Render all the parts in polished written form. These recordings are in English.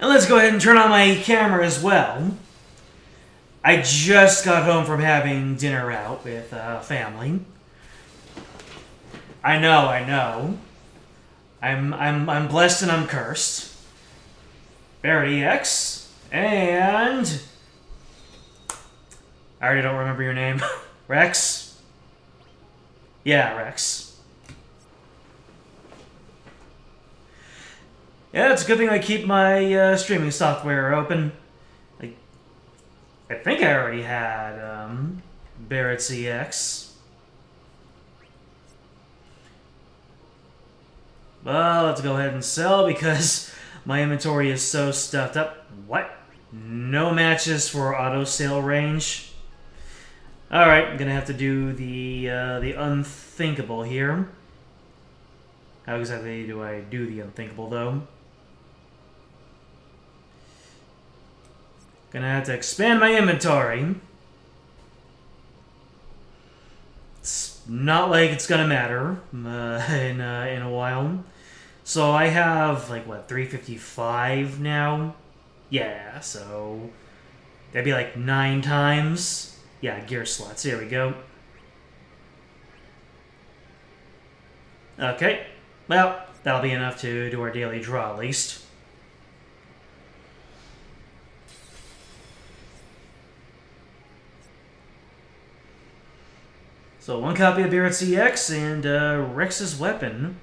And let's go ahead and turn on my camera as well. I just got home from having dinner out with family. I know. I'm blessed and I'm cursed. Verity X and I already don't remember your name. Rex? Yeah, Rex. Yeah, it's a good thing I keep my streaming software open. I think I already had Barrett CX. Well, let's go ahead and sell because my inventory is so stuffed up. What? No matches for auto sale range. All right, I'm gonna have to do the unthinkable here. How exactly do I do the unthinkable though? Gonna have to expand my inventory. It's not like it's gonna matter in a while. So I have like what 355 now. Yeah, so that'd be like 9 times. Yeah, gear slots. There we go. Okay, well that'll be enough to do our daily draw at least. So 1 copy of Barrett CX and Rex's weapon.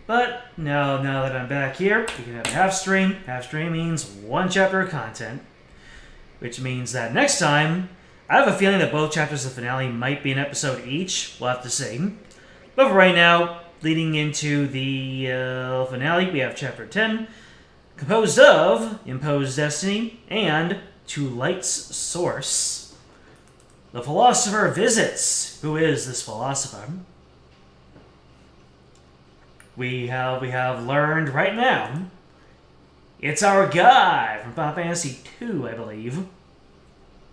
But now that I'm back here, we can have a half stream. Half stream means 1 chapter of content. Which means that next time, I have a feeling that both chapters of the finale might be an episode each. We'll have to see. But for right now, leading into the finale, we have chapter 10, composed of Imposed Destiny and To Light's Source. The philosopher visits. Who is this philosopher? We have learned right now. It's our guy from Final Fantasy 2, I believe.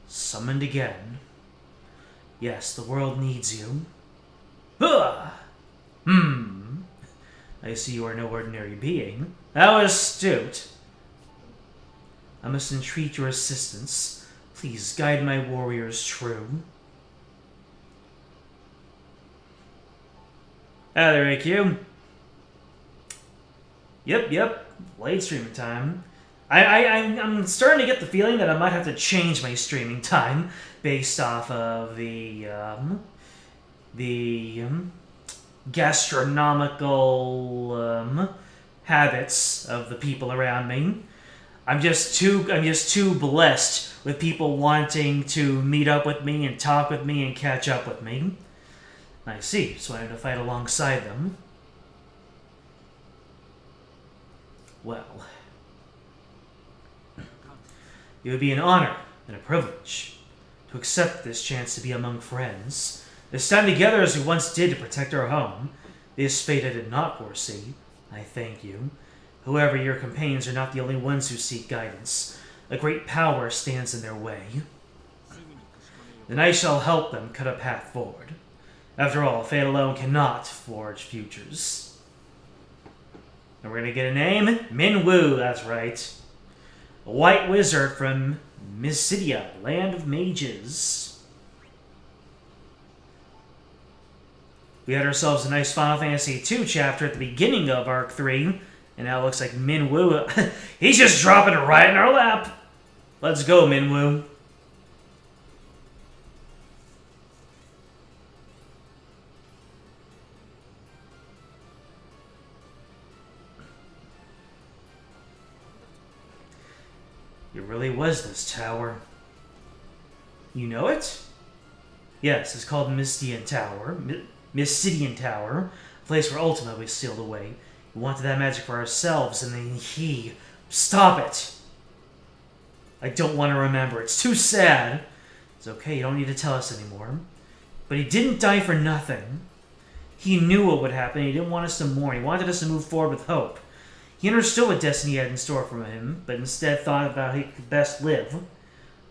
Summoned again. Yes, the world needs you. Huh. I see you are no ordinary being. How astute. I must entreat your assistance. Please guide my warriors true. Ah, there, AQ. Yep. Late streaming time. I'm starting to get the feeling that I might have to change my streaming time based off of the gastronomical habits of the people around me. I'm just too blessed with people wanting to meet up with me and talk with me and catch up with me. I see, so I have to fight alongside them. Well, it would be an honor and a privilege to accept this chance to be among friends, to stand together as we once did to protect our home. This fate I did not foresee. I thank you. However, your companions are not the only ones who seek guidance. A great power stands in their way. Then I shall help them cut a path forward. After all, fate alone cannot forge futures. And we're gonna get a name? Minwoo, that's right. A white wizard from Dissidia, land of mages. We had ourselves a nice Final Fantasy 2 chapter at the beginning of Arc 3, and now it looks like Minwoo, he's just dropping it right in our lap. Let's go, Minwoo. It really was this tower. You know it? Yes, it's called Mystian Tower. Mystidian Tower. A place where Ultima was sealed away. We wanted that magic for ourselves, and then he... Stop it! I don't want to remember. It's too sad. It's okay, you don't need to tell us anymore. But he didn't die for nothing. He knew what would happen. He didn't want us to mourn. He wanted us to move forward with hope. He understood what destiny had in store for him, but instead thought about how he could best live.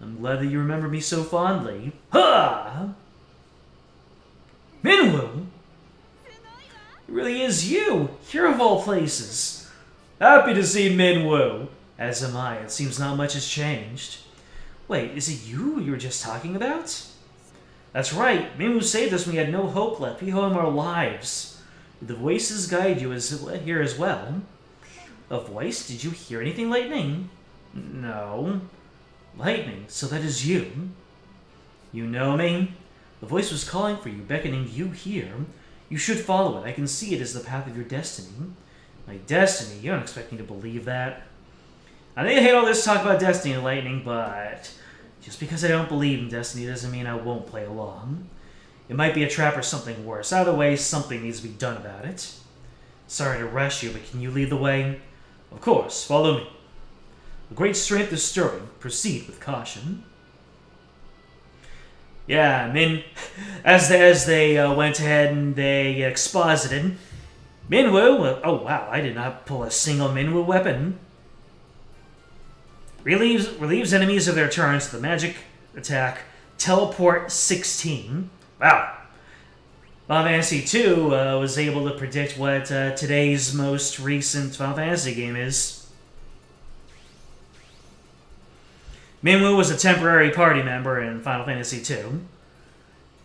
I'm glad that you remember me so fondly. Ha! Minwoo! It really is you! Here of all places! Happy to see Minwoo. As am I. It seems not much has changed. Wait, is it you were just talking about? That's right. Minwoo saved us when we had no hope left. We owe him our lives. The voices guide you here as well. A voice? Did you hear anything, Lightning? No. Lightning, so that is you. You know me? The voice was calling for you, beckoning you here. You should follow it. I can see it as the path of your destiny. My destiny? You don't expect me to believe that. I think I hate all this talk about destiny and Lightning, but just because I don't believe in destiny doesn't mean I won't play along. It might be a trap or something worse. Either way, something needs to be done about it. Sorry to rush you, but can you lead the way? Of course, follow me. A great strength is stirring. Proceed with caution. Yeah, I mean, as they went ahead and they exposited, Minwoo, oh wow, I did not pull a single Minwoo weapon. Relieves enemies of their turns with the magic attack, Teleport 16. Wow. Final Fantasy 2 was able to predict what today's most recent Final Fantasy game is. Minwoo was a temporary party member in Final Fantasy 2.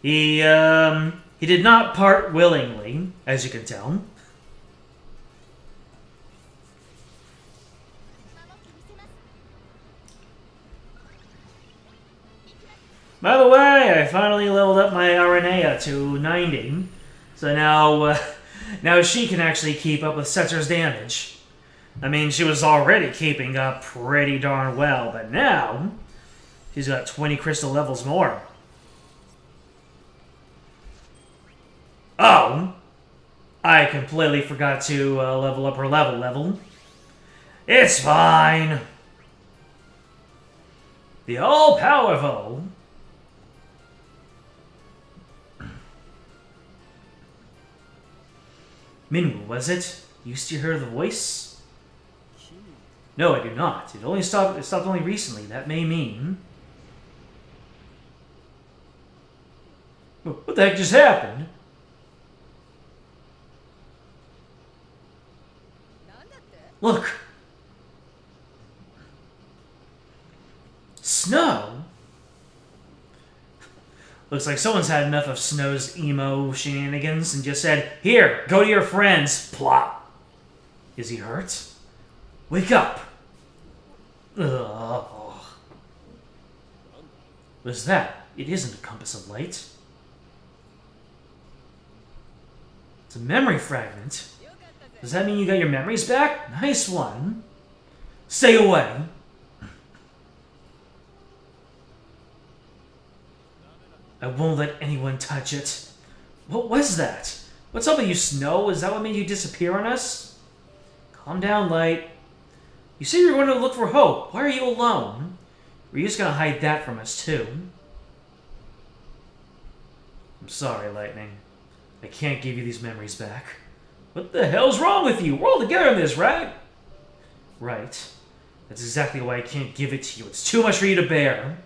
He did not part willingly, as you can tell. By the way, I finally leveled up my Aranea to 90, so now she can actually keep up with Setzer's damage. I mean, she was already keeping up pretty darn well, but now she's got 20 crystal levels more. Oh, I completely forgot to level up her level. It's fine. The all-powerful Minwoo, was it? You still hear the voice? No, I do not. It stopped only recently. That may mean... What the heck just happened? Look! Snow? Looks like someone's had enough of Snow's emo shenanigans and just said, "Here, go to your friends." Plop. Is he hurt? Wake up! Ugh. What's that? It isn't a compass of light. It's a memory fragment. Does that mean you got your memories back? Nice one. Stay away. I won't let anyone touch it. What was that? What's up with you, Snow? Is that what made you disappear on us? Calm down, Light. You said you were going to look for hope. Why are you alone? Were you just going to hide that from us, too? I'm sorry, Lightning. I can't give you these memories back. What the hell's wrong with you? We're all together in this, right? Right. That's exactly why I can't give it to you. It's too much for you to bear.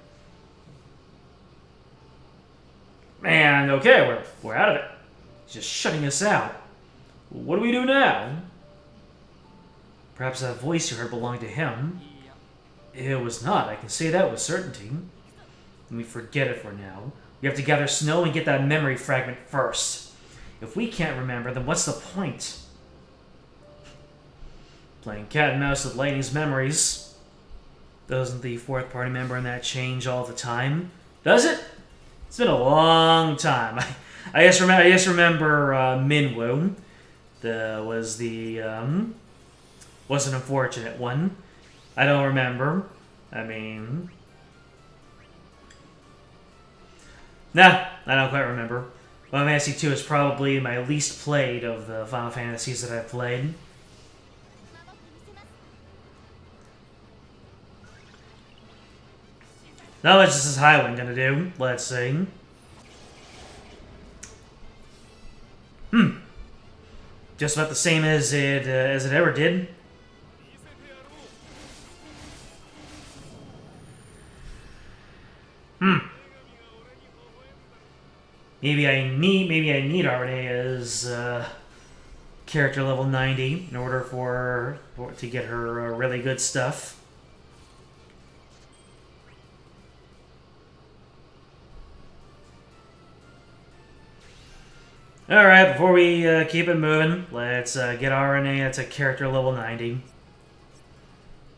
Man, okay, we're out of it. He's just shutting us out. What do we do now? Perhaps that voice you heard belonged to him. It was not. I can say that with certainty. Let me forget it for now. We have to gather Snow and get that memory fragment first. If we can't remember, then what's the point? Playing cat and mouse with Lightning's memories. Doesn't the fourth party member in that change all the time? Does it? It's been a long time. I just remember Minwoo. Was an unfortunate one. I don't remember. I mean... Nah, I don't quite remember. Final Fantasy 2 is probably my least played of the Final Fantasies that I've played. Not much is this Highwind gonna do. Let's see. Just about the same as it ever did. Maybe I need Arenea's character level 90 in order to get her really good stuff. Alright, before we keep it moving, let's get RNA to character level 90.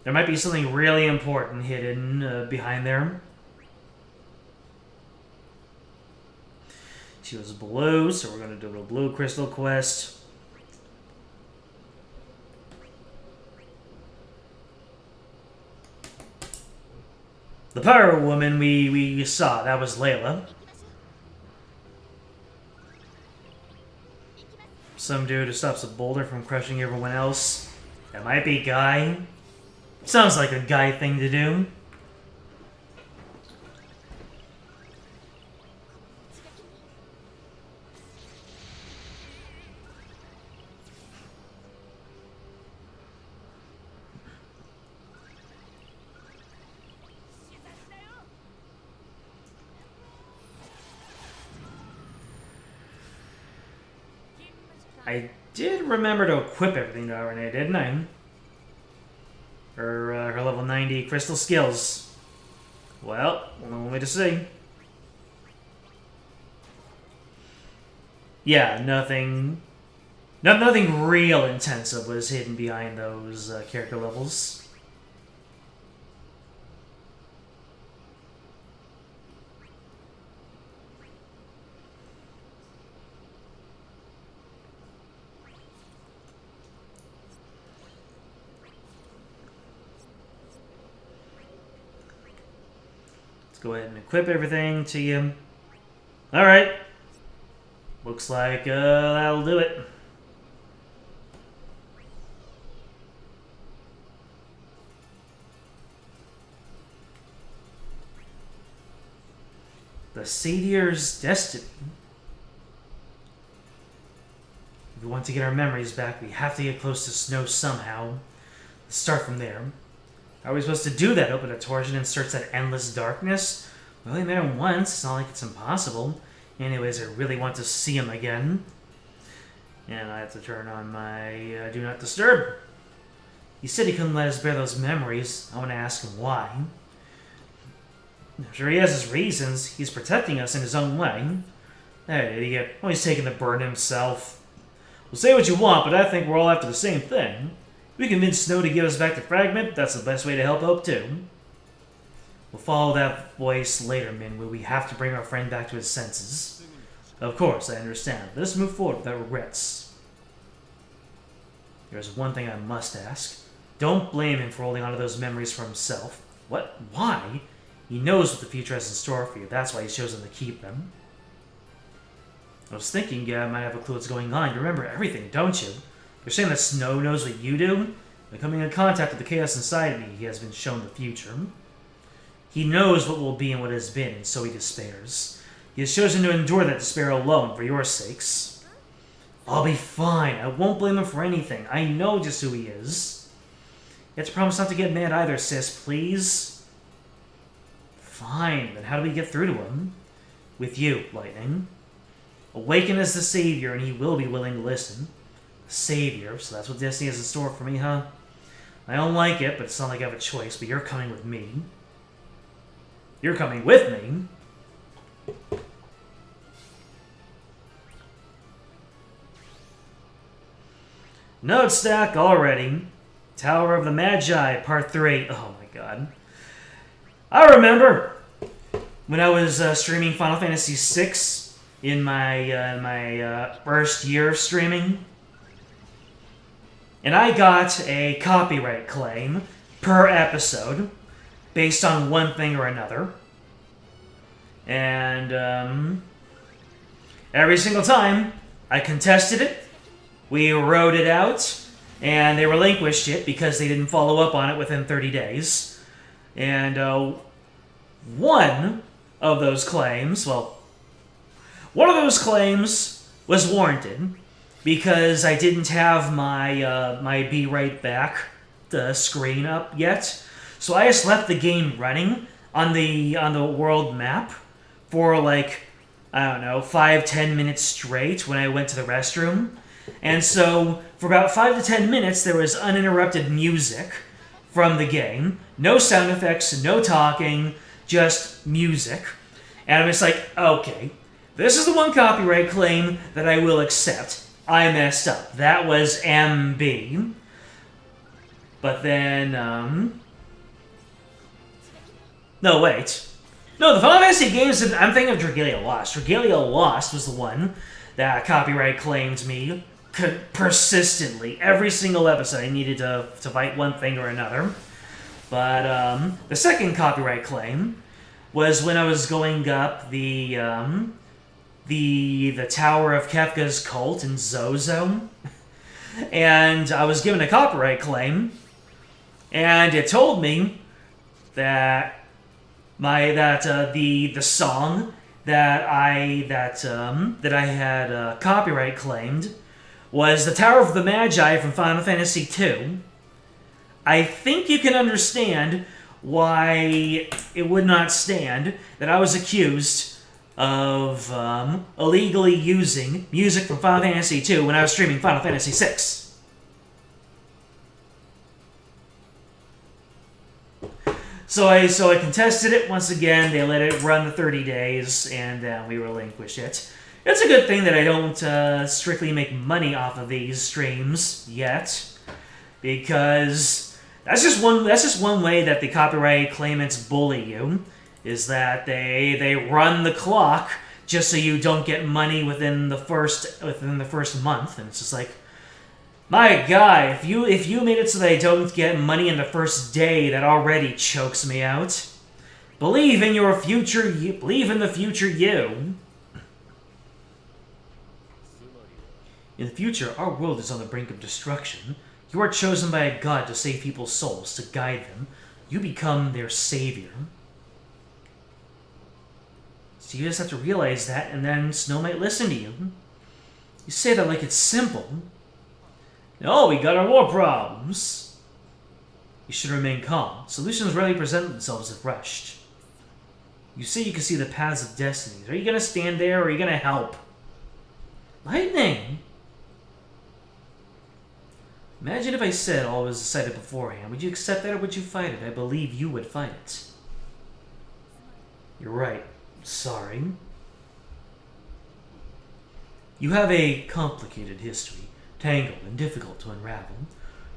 There might be something really important hidden behind there. She was blue, so we're going to do a blue crystal quest. The Pyro Woman we saw, that was Layla. Some dude who stops a boulder from crushing everyone else. That might be Guy. Sounds like a Guy thing to do. I did remember to equip everything to RNA, didn't I? Her level 90 crystal skills. Well, we'll wait to see. Yeah, nothing real intensive was hidden behind those character levels. Let's go ahead and equip everything to you. Alright. Looks like that'll do it. The Sadier's destiny. If we want to get our memories back, we have to get close to Snow somehow. Let's start from there. How are we supposed to do that? Open a torch and insert that endless darkness? We only met him once. It's not like it's impossible. Anyways, I really want to see him again. And I have to turn on my Do Not Disturb. He said he couldn't let us bear those memories. I want to ask him why. I'm sure he has his reasons. He's protecting us in his own way. That idiot. Oh, he's taking the burden himself. Well, say what you want, but I think we're all after the same thing. If we convince Snow to give us back the fragment, that's the best way to help Hope too. We'll follow that voice later, Minwu. We have to bring our friend back to his senses. Of course, I understand. Let us move forward without regrets. There's one thing I must ask. Don't blame him for holding onto those memories for himself. What? Why? He knows what the future has in store for you. That's why he's chosen to keep them. I was thinking I might have a clue what's going on. You remember everything, don't you? You're saying that Snow knows what you do? By coming in contact with the chaos inside me, he has been shown the future. He knows what will be and what has been, and so he despairs. He has chosen to endure that despair alone, for your sakes. I'll be fine. I won't blame him for anything. I know just who he is. You have to promise not to get mad either, sis, please. Fine, then how do we get through to him? With you, Lightning. Awaken as the Savior, and he will be willing to listen. Savior, so that's what Destiny has in store for me, huh? I don't like it, but it's not like I have a choice, but you're coming with me. You're coming with me? Note stack already. Tower of the Magi, Part 3. Oh my god. I remember when I was streaming Final Fantasy VI in my first year of streaming. And I got a copyright claim per episode based on one thing or another. And every single time I contested it, we wrote it out, and they relinquished it because they didn't follow up on it within 30 days. And one of those claims was warranted because I didn't have my Be Right Back screen up yet. So I just left the game running on the world map for like, I don't know, 5-10 minutes straight when I went to the restroom. And so, for about 5 to 10 minutes, there was uninterrupted music from the game. No sound effects, no talking, just music. And I'm just like, okay, this is the one copyright claim that I will accept. I messed up. That was MB. But then, no, wait. No, the Final Fantasy games, I'm thinking of Dragalia Lost. Dragalia Lost was the one that copyright claimed me persistently. Every single episode I needed to fight one thing or another. But the second copyright claim was when I was going up the Tower of Kefka's cult in Zozo. And I was given a copyright claim, and it told me that the song that I had copyright claimed was the Tower of the Magi from Final Fantasy II. I think you can understand why it would not stand that I was accused of illegally using music from Final Fantasy II when I was streaming Final Fantasy VI. So I contested it once again. They let it run the 30 days, and then we relinquished it. It's a good thing that I don't strictly make money off of these streams yet, because that's just one way that the copyright claimants bully you, is that they run the clock just so you don't get money within the first month, and it's just like, my God, if you made it so that I don't get money in the first day, that already chokes me out. Believe in your future. Believe in the future you. In the future, our world is on the brink of destruction. You are chosen by a god to save people's souls, to guide them. You become their savior. So you just have to realize that, and then Snow might listen to you. You say that like it's simple. No, we got our more problems. You should remain calm. Solutions rarely present themselves if rushed. You say you can see the paths of destiny. Are you going to stand there, or are you going to help? Lightning! Imagine if I said all was decided beforehand. Would you accept that, or would you fight it? I believe you would fight it. You're right. Sorry. You have a complicated history. Tangled and difficult to unravel.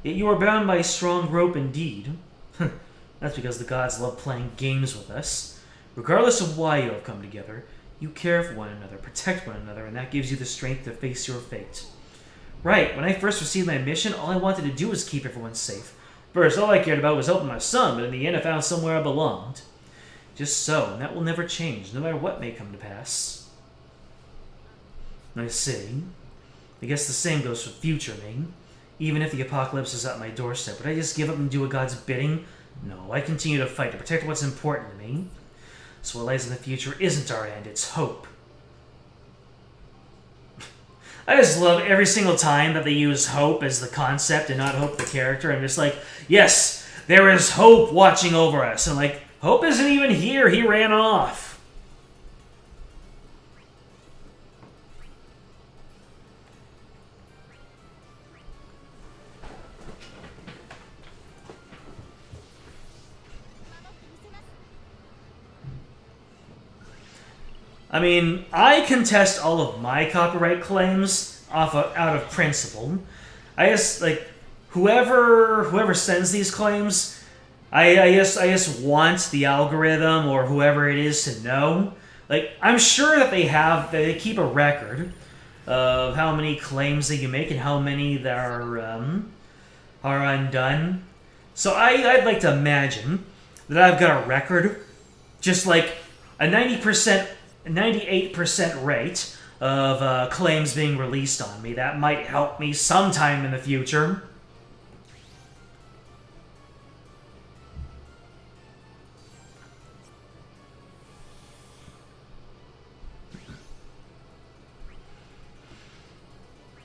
Yet you are bound by a strong rope indeed. That's because the gods love playing games with us. Regardless of why you have come together, you care for one another, protect one another, and that gives you the strength to face your fate. Right, when I first received my mission, all I wanted to do was keep everyone safe. First, all I cared about was helping my son, but in the end I found somewhere I belonged. Just so, and that will never change, no matter what may come to pass. I see. I guess the same goes for future me. Even if the apocalypse is at my doorstep, would I just give up and do a god's bidding? No, I continue to fight to protect what's important to me. So what lies in the future isn't our end, it's hope. I just love every single time that they use hope as the concept and not hope the character. I'm just like, yes, there is hope watching over us. And like, hope isn't even here, he ran off. I mean, I contest all of my copyright claims out of principle. I just, like, whoever sends these claims, I just want the algorithm or whoever it is to know. Like, I'm sure that they keep a record of how many claims that you make and how many that are undone. So I'd like to imagine that I've got a record, just like a 98% rate of claims being released on me. That might help me sometime in the future.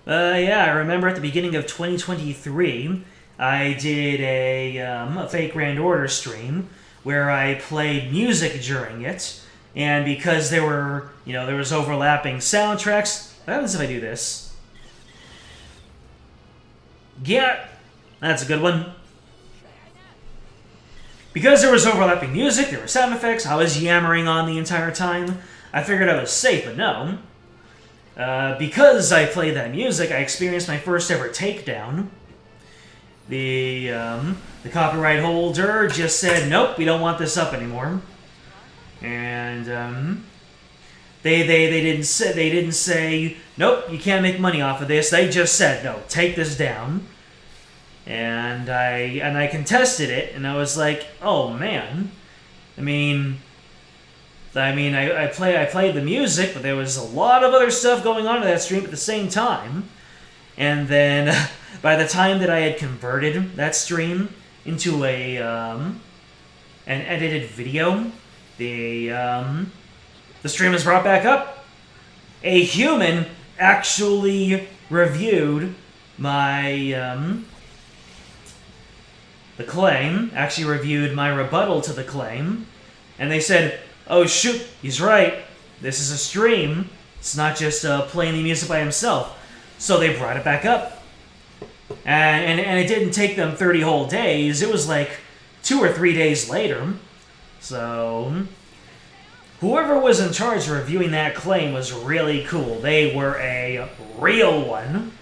Yeah, I remember at the beginning of 2023, I did a fake Grand Order stream where I played music during it. And because there was overlapping soundtracks, what happens if I do this? Yeah, that's a good one. Because there was overlapping music, there were sound effects, I was yammering on the entire time. I figured I was safe, but no. Because I played that music, I experienced my first ever takedown. The copyright holder just said, nope, we don't want this up anymore. And they didn't say nope, you can't make money off of this. They just said no, take this down. And I contested it, and I was like, oh man, I played the music, but there was a lot of other stuff going on in that stream at the same time. And then by the time that I had converted that stream into an edited video, the stream was brought back up. A human actually reviewed my the claim, actually reviewed my rebuttal to the claim, and they said, oh shoot, he's right, this is a stream, it's not just playing the music by himself. So they brought it back up. And it didn't take them 30 whole days, it was like 2 or 3 days later. So whoever was in charge of reviewing that claim was really cool. They were a real one.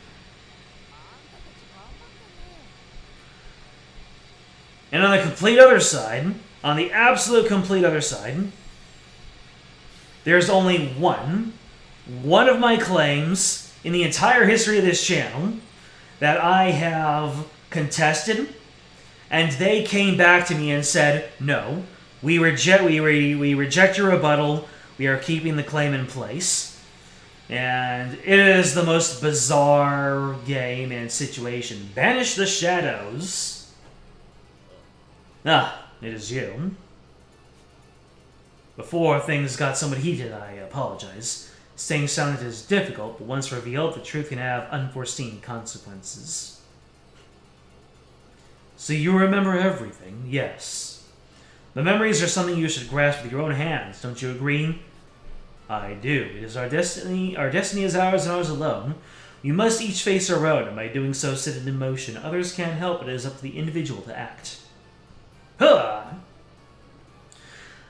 And on the complete other side, on the absolute complete other side, there's only one of my claims in the entire history of this channel that I have contested, and they came back to me and said, no, we reject your rebuttal, we are keeping the claim in place. And it is the most bizarre game and situation. Banish the shadows. Ah, it is you. Before things got somewhat heated, I apologize. Staying silent is difficult, but once revealed, the truth can have unforeseen consequences. So you remember everything, yes. The memories are something you should grasp with your own hands, don't you agree? I do. It is our destiny. Our destiny is ours and ours alone. We must each face our own, and by doing so set it in motion. Others can't help, but it is up to the individual to act. Huh!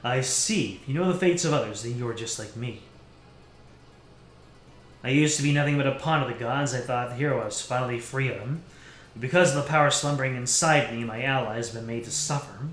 I see. If you know the fates of others, then you're just like me. I used to be nothing but a pawn of the gods. I thought the hero was finally free of them. But because of the power slumbering inside me, my allies have been made to suffer.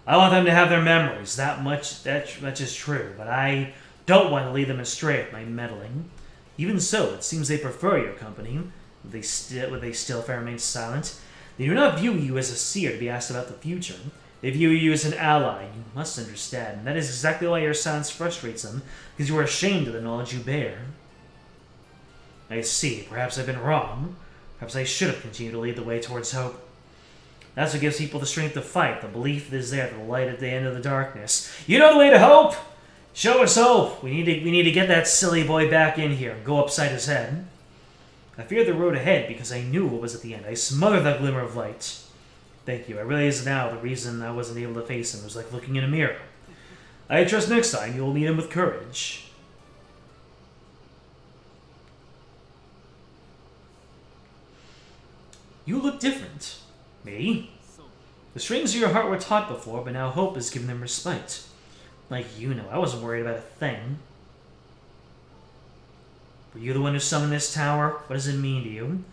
I want them to have their memories. That much is true. But I don't want to lead them astray with my meddling. Even so, it seems they prefer your company. Would they still remain silent? They do not view you as a seer to be asked about the future. They view you as an ally. You must understand. And that is exactly why your silence frustrates them, because you are ashamed of the knowledge you bear. I see. Perhaps I've been wrong. Perhaps I should have continued to lead the way towards hope. That's what gives people the strength to fight. The belief is there, the light at the end of the darkness. You know the way to hope! Show us hope! We need to get that silly boy back in here and go upside his head. I feared the road ahead because I knew what was at the end. I smothered that glimmer of light. Thank you. I realize now the reason I wasn't able to face him was like looking in a mirror. I trust next time you will meet him with courage. You look different. Me? The strings of your heart were taut before, but now hope has given them respite. Like you know, I wasn't worried about a thing. Were you the one who summoned this tower? What does it mean to you?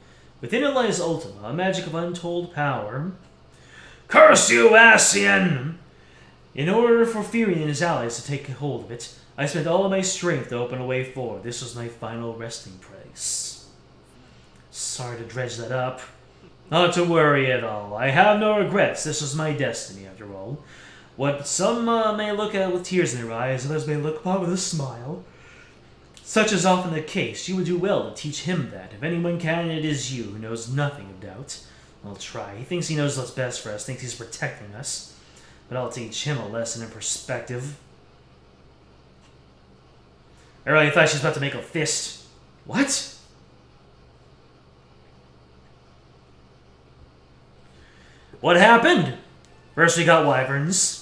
Within it lies Ultima, a magic of untold power. Curse you, Ascian! In order for Furion and his allies to take hold of it, I spent all of my strength to open a way forward. This was my final resting place. Sorry to dredge that up. Not to worry at all. I have no regrets. This was my destiny, after all. What some may look at with tears in their eyes, others may look upon with a smile. Such is often the case. You would do well to teach him that. If anyone can, it is you, who knows nothing of doubt. I'll try. He thinks he knows what's best for us, thinks he's protecting us. But I'll teach him a lesson in perspective. I really thought she was about to make a fist. What? What happened? First we got wyverns.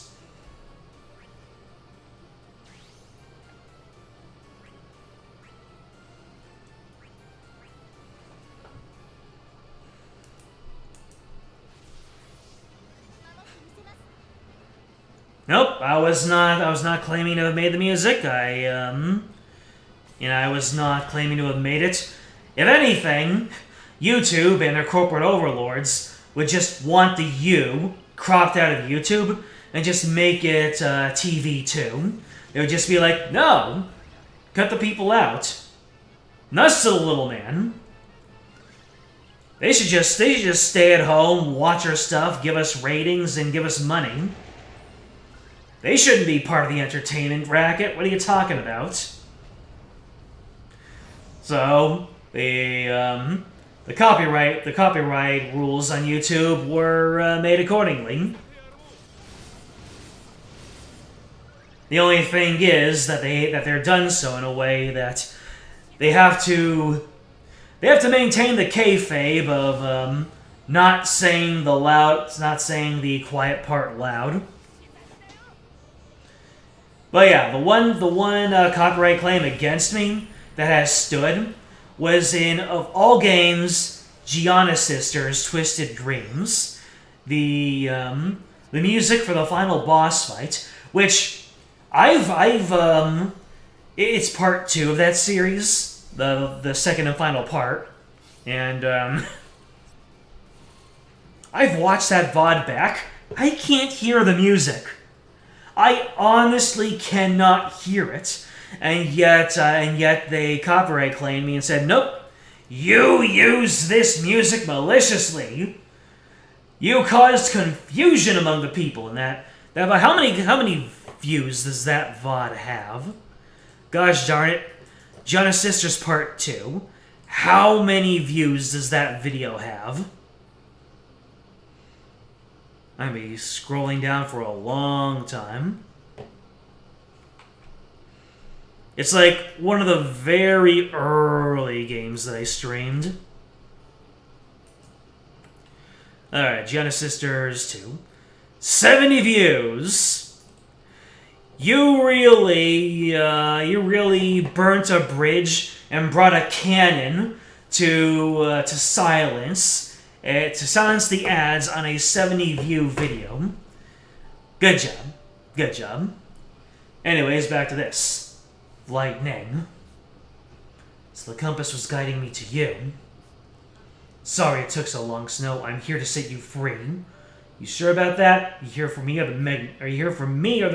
Nope, I was not claiming to have made the music. I was not claiming to have made it. If anything, YouTube and their corporate overlords would just want the U cropped out of YouTube and just make it TV too. They would just be like, no, cut the people out. Nuts to the little man. They should just stay at home, watch our stuff, give us ratings, and give us money. They shouldn't be part of the entertainment racket. What are you talking about? So the copyright rules on YouTube were made accordingly. The only thing is that they're done so in a way that they have to maintain the kayfabe of not saying the quiet part loud. But yeah, the one copyright claim against me that has stood was in, of all games, Gianna Sisters' Twisted Dreams, the music for the final boss fight, which it's part 2 of that series, the second and final part, and I've watched that VOD back. I can't hear the music. I honestly cannot hear it, and yet they copyright claimed me and said, "Nope, you use this music maliciously. You caused confusion among the people." And that how many views does that VOD have? Gosh darn it, Gianna Sisters Part 2. How many views does that video have? I'm going to be scrolling down for a long time. It's like one of the very early games that I streamed. Alright, Gianna Sisters 2. 70 views! You really burnt a bridge and brought a cannon to silence the ads on a 70-view video. Good job. Good job. Anyways, back to this. Lightning. So the compass was guiding me to you. Sorry it took so long, Snow. I'm here to set you free. You sure about that? You here for me or the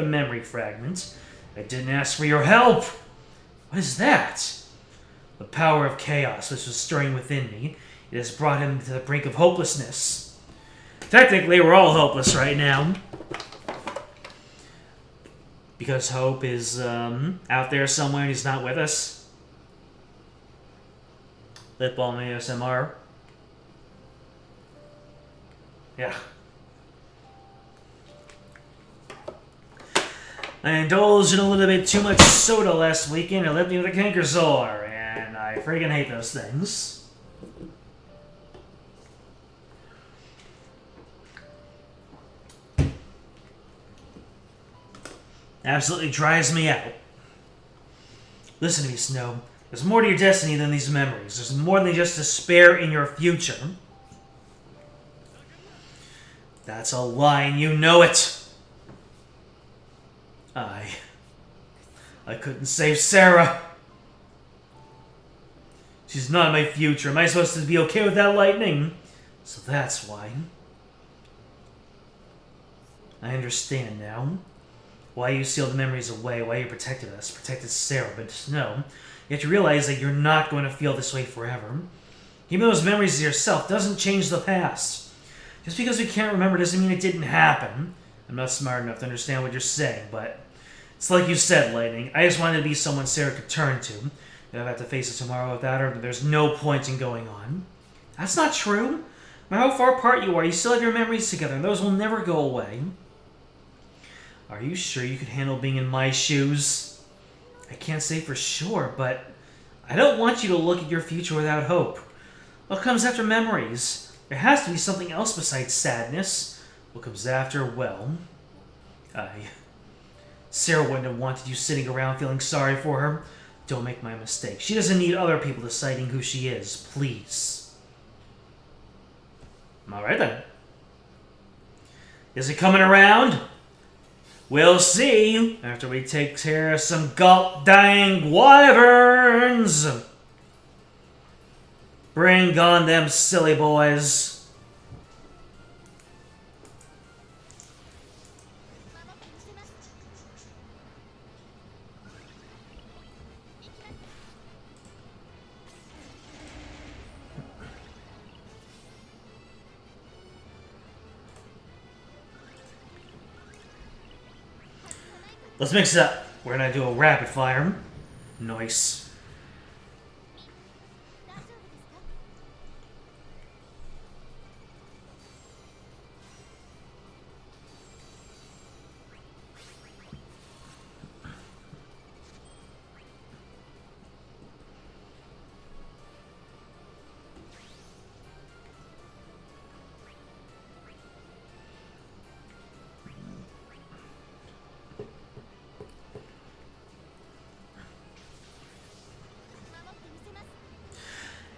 memory fragment? I didn't ask for your help. What is that? The power of chaos which was stirring within me. It has brought him to the brink of hopelessness. Technically, we're all hopeless right now. Because Hope is out there somewhere and he's not with us. Lip balm ASMR. Yeah. I indulged in a little bit too much soda last weekend and left me with a canker sore, and I freaking hate those things. Absolutely drives me out. Listen to me, Snow. There's more to your destiny than these memories. There's more than just despair in your future. That's a lie, and you know it. I couldn't save Sarah. She's not my future. Am I supposed to be okay with that lightning? So that's why. I understand now. Why you sealed the memories away, why you protected us, protected Sarah, but no. You have to realize that you're not going to feel this way forever. Keeping those memories to yourself doesn't change the past. Just because we can't remember doesn't mean it didn't happen. I'm not smart enough to understand what you're saying, but it's like you said, Lightning. I just wanted to be someone Sarah could turn to. If I have to face it tomorrow without her, there's no point in going on. That's not true. No matter how far apart you are, you still have your memories together, and those will never go away. Are you sure you could handle being in my shoes? I can't say for sure, but I don't want you to look at your future without hope. What comes after memories? There has to be something else besides sadness. What comes after? Well, Sarah wouldn't have wanted you sitting around feeling sorry for her. Don't make my mistake. She doesn't need other people deciding who she is. Please. Alright then. Is it coming around? We'll see after we take care of some dang wyverns. Bring on them silly boys. Let's mix it up. We're gonna do a rapid fire. Nice.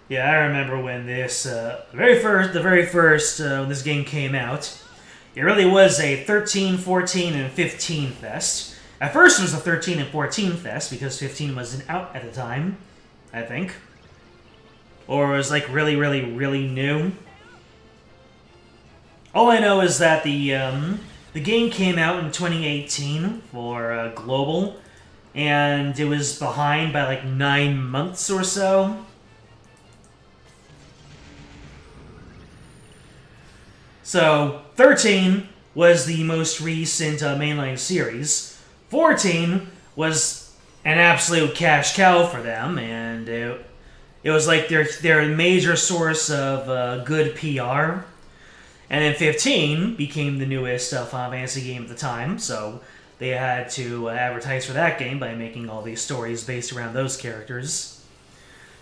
Yeah, I remember when this, the very first, when this game came out, it really was a 13, 14, and 15 fest. At first it was a 13 and 14 fest, because 15 wasn't out at the time, I think. Or it was like really, really, really new. All I know is that the game came out in 2018 for global, and it was behind by like 9 months or so. So, 13 was the most recent mainline series. 14 was an absolute cash cow for them, and it was like their major source of good PR. And then 15 became the newest Final Fantasy game at the time, so they had to advertise for that game by making all these stories based around those characters.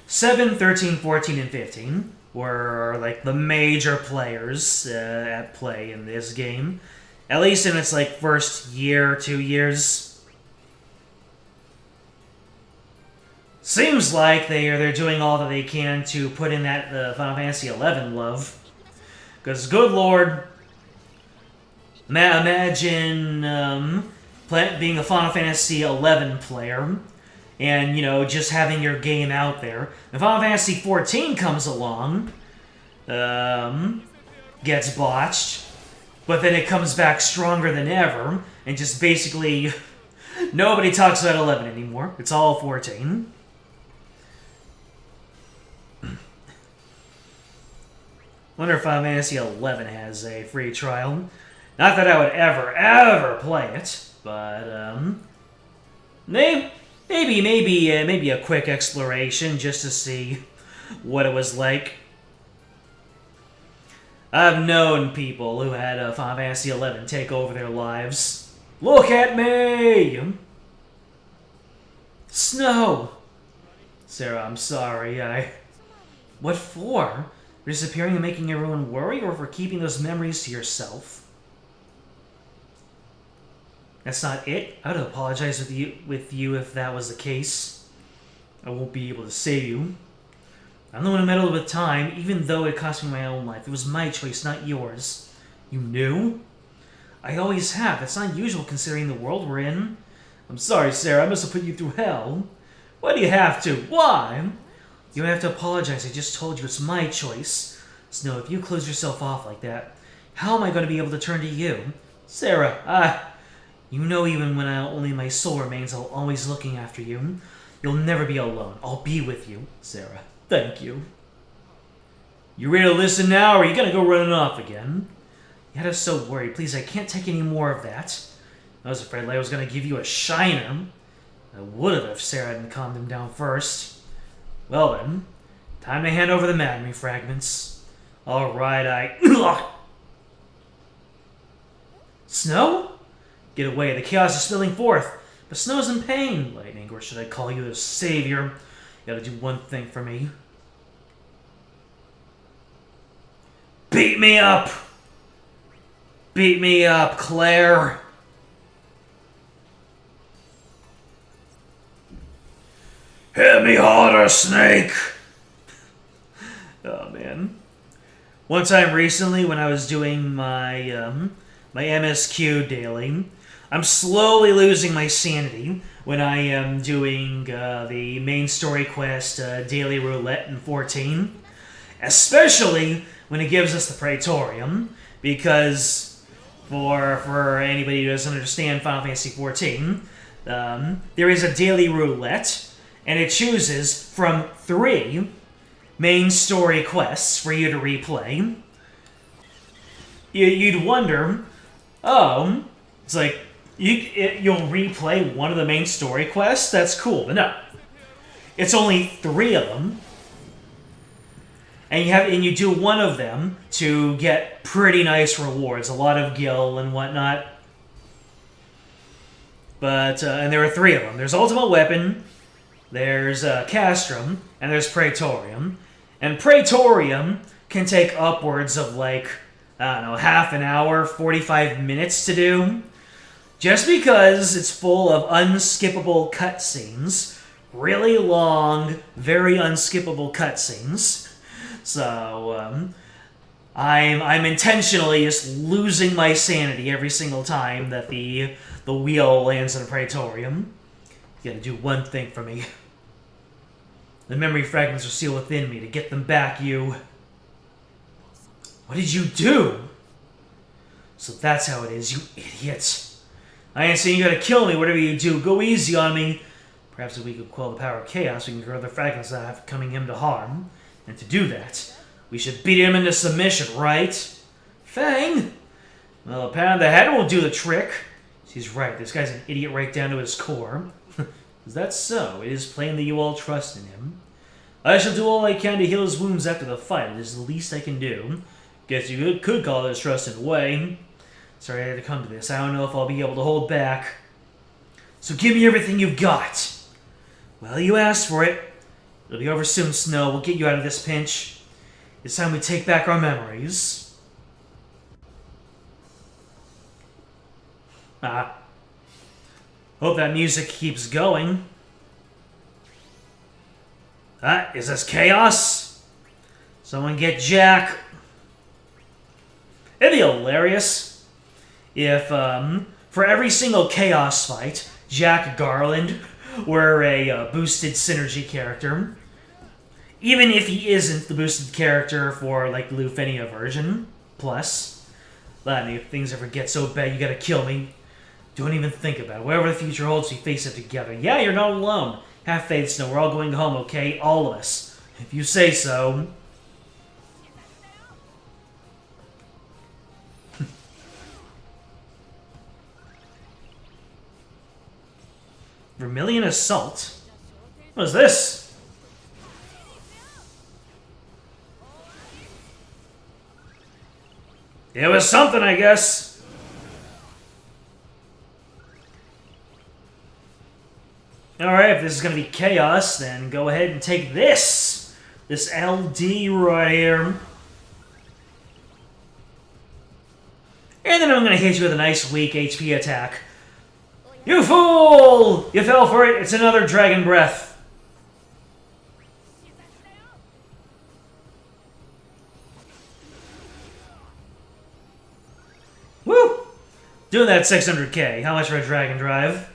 7, 13, 14, and 15 were like the major players at play in this game, at least in its like first year, 2 years. Seems like they're doing all that they can to put in that Final Fantasy 11 love, because good lord, imagine being a Final Fantasy 11 player and, you know, just having your game out there. If Final Fantasy 14 comes along, gets botched, but then it comes back stronger than ever, and just basically nobody talks about 11 anymore. It's all 14. Wonder if Final Fantasy 11 has a free trial. Not that I would ever play it, but maybe a quick exploration just to see what it was like. I've known people who had Final Fantasy 11 take over their lives. Look at me! Snow! Sarah, I'm sorry, What for? For disappearing and making everyone worry, or for keeping those memories to yourself? That's not it. I would apologize with you if that was the case. I won't be able to save you. I'm the one who meddled with time, even though it cost me my own life. It was my choice, not yours. You knew? I always have. That's not usual considering the world we're in. I'm sorry, Sarah. I must have put you through hell. Why do you have to? Why? You don't have to apologize. I just told you it's my choice. Snow, if you close yourself off like that, how am I going to be able to turn to you? Sarah, you know even when only my soul remains, I'll always looking after you. You'll never be alone. I'll be with you. Sarah, thank you. You ready to listen now, or are you going to go running off again? You had us so worried. Please, I can't take any more of that. I was afraid I was going to give you a shiner. I would have if Sarah hadn't calmed him down first. Well then, time to hand over the memory fragments. Alright, Snow? Get away, the chaos is spilling forth. But Snow's in pain. Lightning, or should I call you a savior? You gotta do one thing for me. Beat me up! Beat me up, Claire! Hit me harder, Snake! Oh, man. One time recently, when I was doing my MSQ daily, I'm slowly losing my sanity when I am doing the main story quest Daily Roulette in 14. Especially when it gives us the Praetorium, because for anybody who doesn't understand Final Fantasy 14, there is a Daily Roulette, and it chooses from 3 main story quests for you to replay. You'd wonder, oh, it's like, you'll replay one of the main story quests? That's cool. But no. It's only 3 of them. And you do one of them to get pretty nice rewards. A lot of gil and whatnot. But, and there are 3 of them. There's Ultimate Weapon, there's Castrum, and there's Praetorium. And Praetorium can take upwards of, like, I don't know, half an hour, 45 minutes to do. Just because it's full of unskippable cutscenes. Really long, very unskippable cutscenes. So, I'm intentionally just losing my sanity every single time that the wheel lands in a Praetorium. You gotta do one thing for me. The memory fragments are sealed within me. To get them back, you... What did you do? So that's how it is, you idiot. I ain't saying you gotta kill me, whatever you do. Go easy on me. Perhaps if we could quell the power of chaos, we can grow the fragments that have coming him to harm. And to do that, we should beat him into submission, right? Fang? Well, a pat on the head will do the trick. He's right, this guy's an idiot right down to his core. Is that so? It is plain that you all trust in him. I shall do all I can to heal his wounds after the fight. It is the least I can do. Guess you could call it his trust in a way. Sorry I had to come to this. I don't know if I'll be able to hold back. So give me everything you've got. Well, you asked for it. It'll be over soon, Snow. We'll get you out of this pinch. It's time we take back our memories. Hope that music keeps going. Is this chaos? Someone get Jack. It'd be hilarious if, for every single chaos fight, Jack Garland were a boosted synergy character. Even if he isn't the boosted character for, like, the Lufenia version. Plus, I mean, if things ever get so bad you gotta kill me, don't even think about it. Whatever the future holds, we face it together. Yeah, you're not alone. Have faith, Snow. We're all going home, okay? All of us. If you say so. Vermilion Assault? What is this? It was something, I guess. Alright, if this is going to be chaos, then go ahead and take this. This LD right here. And then I'm going to hit you with a nice weak HP attack. You fool! You fell for it. It's another Dragon Breath. Woo! Doing that 600k. How much for a Dragon Drive?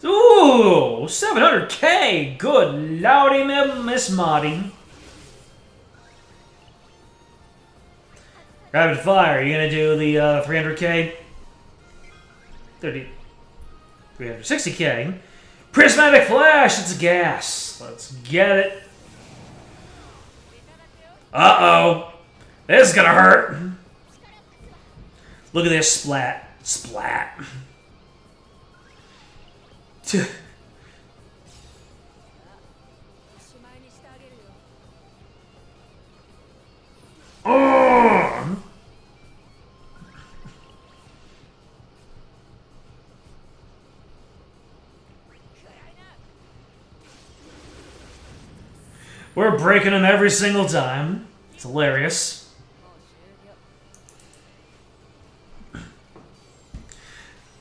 Ooh! 700k! Good lordy, Miss Marty. Rapid Fire. You gonna do the 300k? 360k. Prismatic Flash! It's a gas. Let's get it. Uh-oh. This is gonna hurt. Look at this splat. Splat. Oh! We're breaking them every single time. It's hilarious.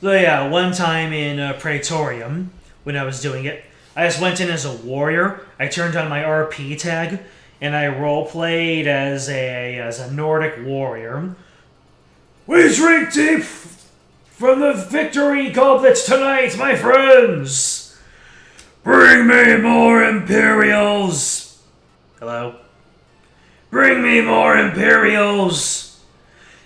So yeah, one time in Praetorium, when I was doing it, I just went in as a warrior. I turned on my RP tag, and I roleplayed as a Nordic warrior. We drink deep from the victory goblets tonight, my friends! Bring me more Imperials! Hello? Bring me more Imperials!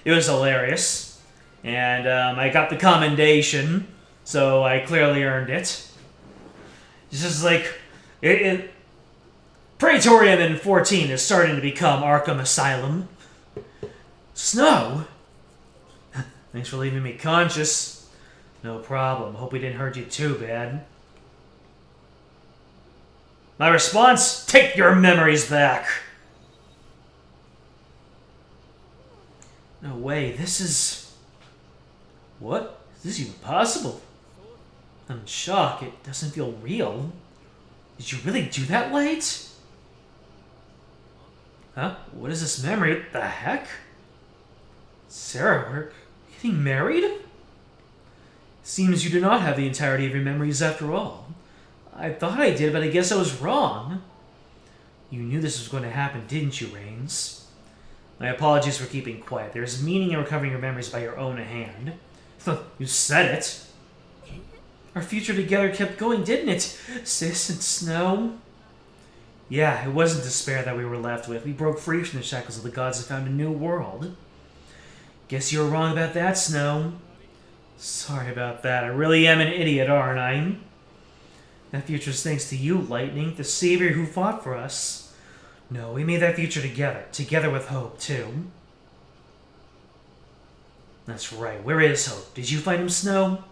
It was hilarious. And I got the commendation, so I clearly earned it. It's just like... Praetorium in 14 is starting to become Arkham Asylum. Snow? Thanks for leaving me conscious. No problem. Hope we didn't hurt you too bad. My response? Take your memories back! No way, this is... What? Is this even possible? I'm in shock. It doesn't feel real. Did you really do that, Light? Huh? What is this memory? What the heck? Sarah, we're getting married? Seems you do not have the entirety of your memories after all. I thought I did, but I guess I was wrong. You knew this was going to happen, didn't you, Rains? My apologies for keeping quiet. There's meaning in recovering your memories by your own hand. You said it. Our future together kept going, didn't it, Sis and Snow? Yeah, it wasn't despair that we were left with. We broke free from the shackles of the gods and found a new world. Guess you were wrong about that, Snow. Sorry about that. I really am an idiot, aren't I? That future's thanks to you, Lightning, the savior who fought for us. No, we made that future together. Together with Hope, too. That's right. Where is Hope? Did you find him, Snow?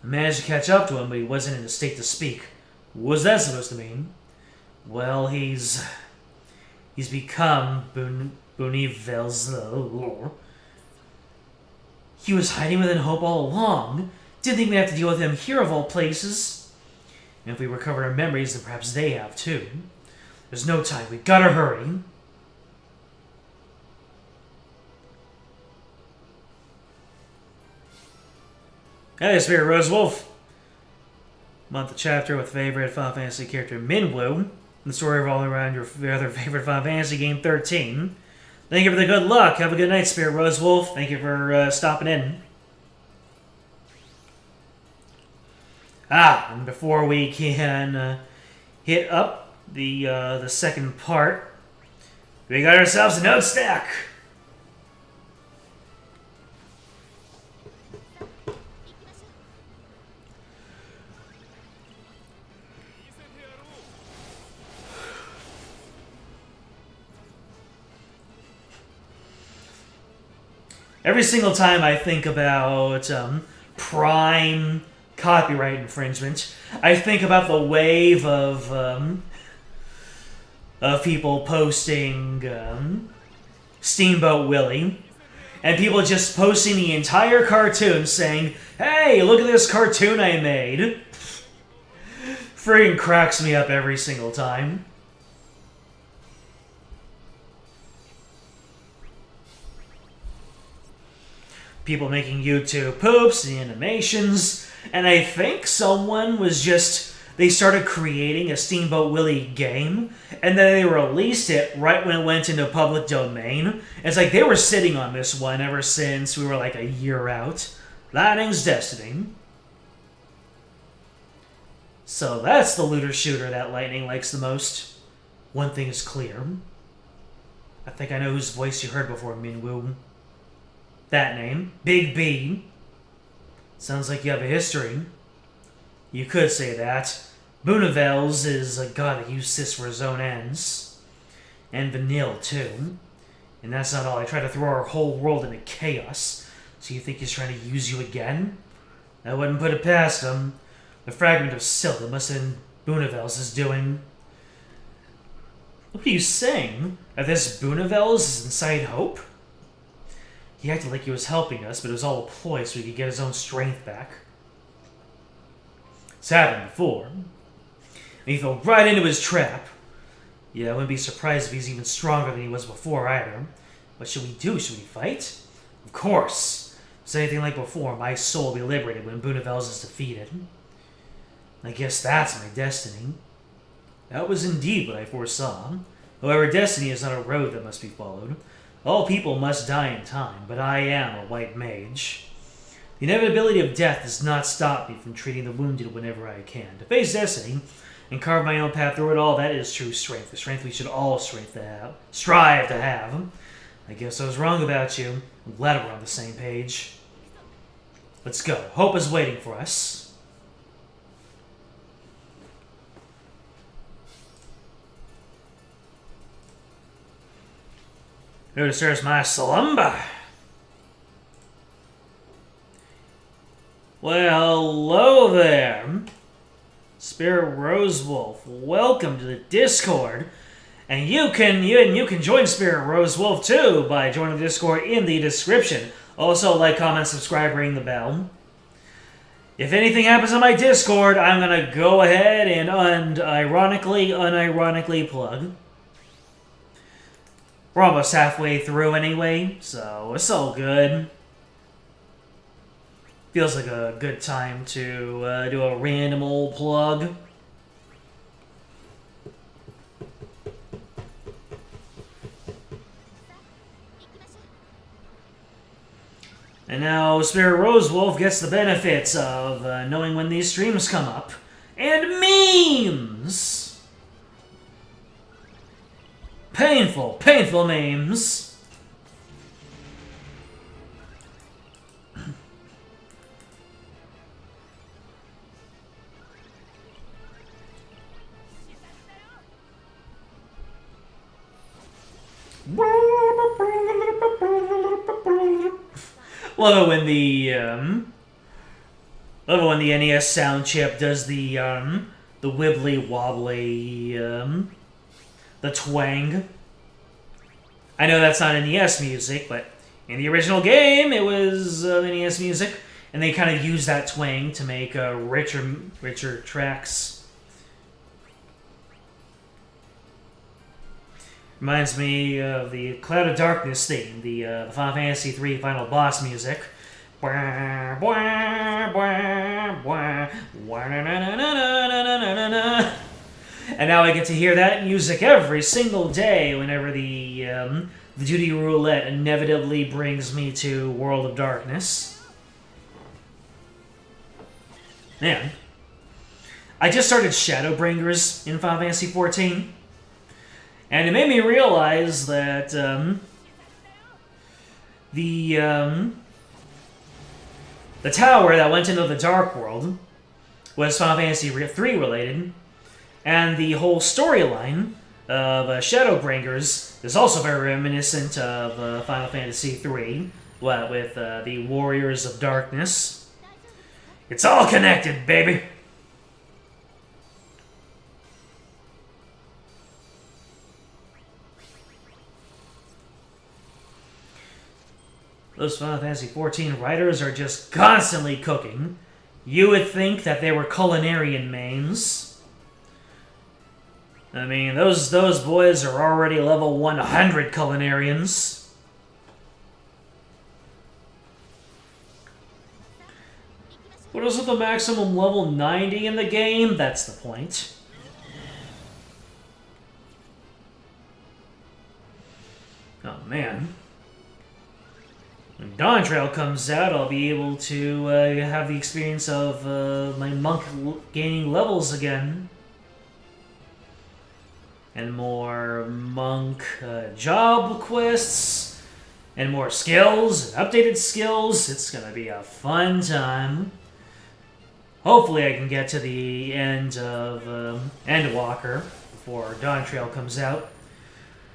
I managed to catch up to him, but he wasn't in a state to speak. What was that supposed to mean? Well, he's become Bunivel's. He was hiding within Hope all along. Didn't think we'd have to deal with him here of all places. And if we recover our memories, then perhaps they have too. There's no time. We gotta hurry. Hey, Spirit Rosewolf. Month of chapter with favorite Final Fantasy character Minwu. The story revolving around your other favorite Final Fantasy game 13. Thank you for the good luck. Have a good night, Spirit Rosewolf. Thank you for stopping in. And before we can hit up the second part, we got ourselves a note stack. Every single time I think about Prime copyright infringement, I think about the wave of people posting Steamboat Willie, and people just posting the entire cartoon saying, "Hey, look at this cartoon I made." Friggin' cracks me up every single time. People making YouTube poops and animations, and I think someone was just... They started creating a Steamboat Willie game, and then they released it right when it went into public domain. It's like they were sitting on this one ever since we were like a year out. Lightning's Destiny. So that's the looter shooter that Lightning likes the most. One thing is clear. I think I know whose voice you heard before, Minwu. That name, Big B. Sounds like you have a history. You could say that. Bunivel's is a god that used Sis for his own ends. And Vanille, too. And that's not all. I tried to throw our whole world into chaos. So you think he's trying to use you again? I wouldn't put it past him. The fragment of silk that must have been Bunivel's is doing. What are you saying? That this Bunivel's is inside Hope? He acted like he was helping us, but it was all a ploy so he could get his own strength back. It's happened before. And he fell right into his trap. Yeah, I wouldn't be surprised if he's even stronger than he was before either. What should we do? Should we fight? Of course. If it's anything like before, my soul will be liberated when Bunivel's is defeated. I guess that's my destiny. That was indeed what I foresaw. However, destiny is not a road that must be followed. All people must die in time, but I am a white mage. The inevitability of death does not stop me from treating the wounded whenever I can. To face destiny and carve my own path through it all, that is true strength. The strength we should all strive to have. I guess I was wrong about you. I'm glad we're on the same page. Let's go. Hope is waiting for us. Who disturbs my slumber? Well, hello there. Spirit Rosewolf, welcome to the Discord. And you can join Spirit Rosewolf too by joining the Discord in the description. Also, like, comment, subscribe, ring the bell. If anything happens on my Discord, I'm gonna go ahead and unironically plug. We're almost halfway through anyway, so it's all good. Feels like a good time to do a random old plug. And now Spirit Rosewolf gets the benefits of knowing when these streams come up. And memes! Painful, painful memes. Love it when the NES sound chip does the wibbly wobbly the twang. I know that's not NES music, but in the original game it was NES music, and they kind of use that twang to make richer tracks. Reminds me of the Cloud of Darkness theme, the Final Fantasy III final boss music. And now I get to hear that music every single day whenever the duty roulette inevitably brings me to World of Darkness. Man, I just started Shadowbringers in Final Fantasy XIV. And it made me realize that the tower that went into the Dark World was Final Fantasy III related, and the whole storyline of Shadowbringers is also very reminiscent of Final Fantasy III, with the Warriors of Darkness. It's all connected, baby! Those Final Fantasy XIV writers are just constantly cooking. You would think that they were culinarian mains. I mean, those boys are already level 100 culinarians. What is it, the maximum level 90 in the game? That's the point. Oh, man. When Dawn Trail comes out, I'll be able to have the experience of my monk gaining levels again. And more monk job quests, and more skills, and updated skills. It's going to be a fun time. Hopefully I can get to the end of Endwalker before Dawn Trail comes out.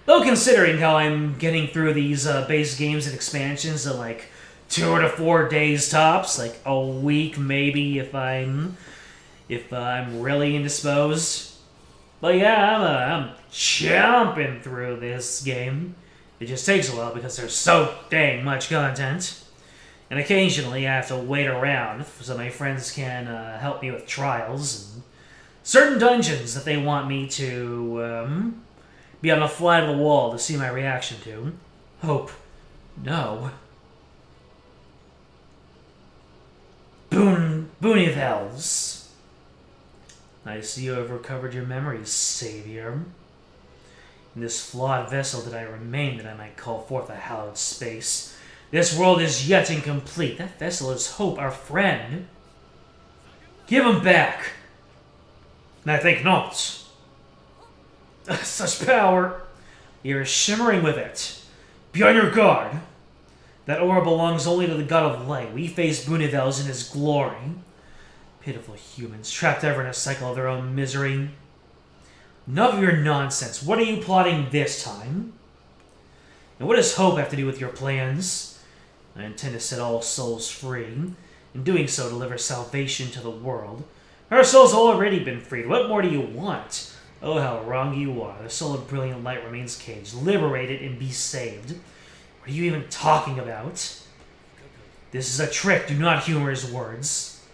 Though considering how I'm getting through these base games and expansions in like 2 to 4 days tops, like a week maybe if I'm really indisposed. But yeah, I'm chomping through this game. It just takes a while because there's so dang much content. And occasionally I have to wait around so my friends can help me with trials and certain dungeons that they want me to be on the fly to the wall to see my reaction to. Hope. No. Boony of Hells. I see you have recovered your memories, Savior. In this flawed vessel did I remain that I might call forth a hallowed space. This world is yet incomplete. That vessel is Hope, our friend. Give him back. And I think not. Such power. You're shimmering with it. Be on your guard. That aura belongs only to the god of light. We face Bunivels in his glory. Pitiful humans, trapped ever in a cycle of their own misery. Enough of your nonsense. What are you plotting this time? And what does Hope have to do with your plans? I intend to set all souls free. In doing so, deliver salvation to the world. Our soul's already been freed. What more do you want? Oh, how wrong you are. The soul of brilliant light remains caged. Liberate it and be saved. What are you even talking about? This is a trick. Do not humor his words.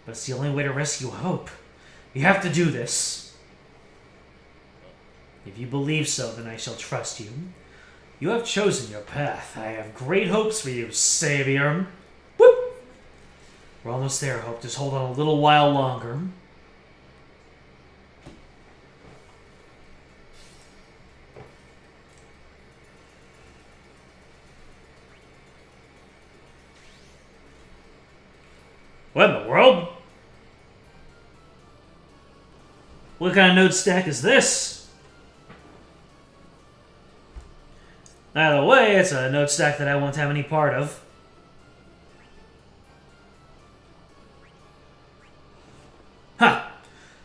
But it's the only way to rescue Hope. You have to do this. If you believe so, then I shall trust you. You have chosen your path. I have great hopes for you, Savior. Whoop! We're almost there, Hope. Just hold on a little while longer. What in the world? What kind of node stack is this? Either way, it's a node stack that I won't have any part of. Huh.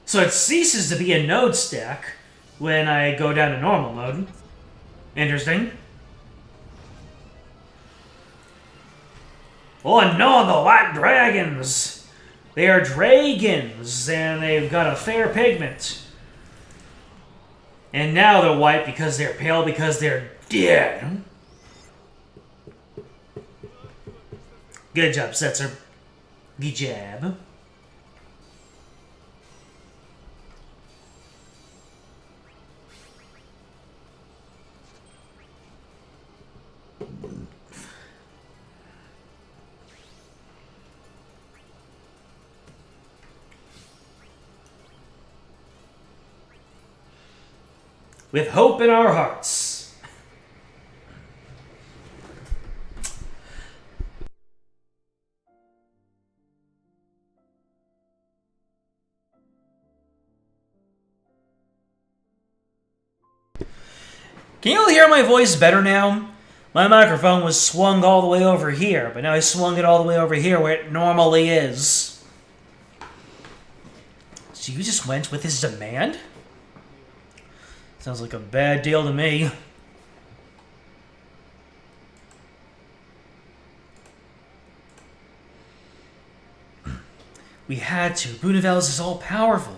So it ceases to be a node stack when I go down to normal mode. Interesting. Oh no, the white dragons! They are dragons, and they've got a fair pigment. And now they're white because they're pale because they're dead. Good job, Setzer. Good job. With hope in our hearts. Can you all hear my voice better now? My microphone was swung all the way over here, but now I swung it all the way over here where it normally is. So you just went with his demand? Sounds like a bad deal to me. We had to. Bunivels is all-powerful.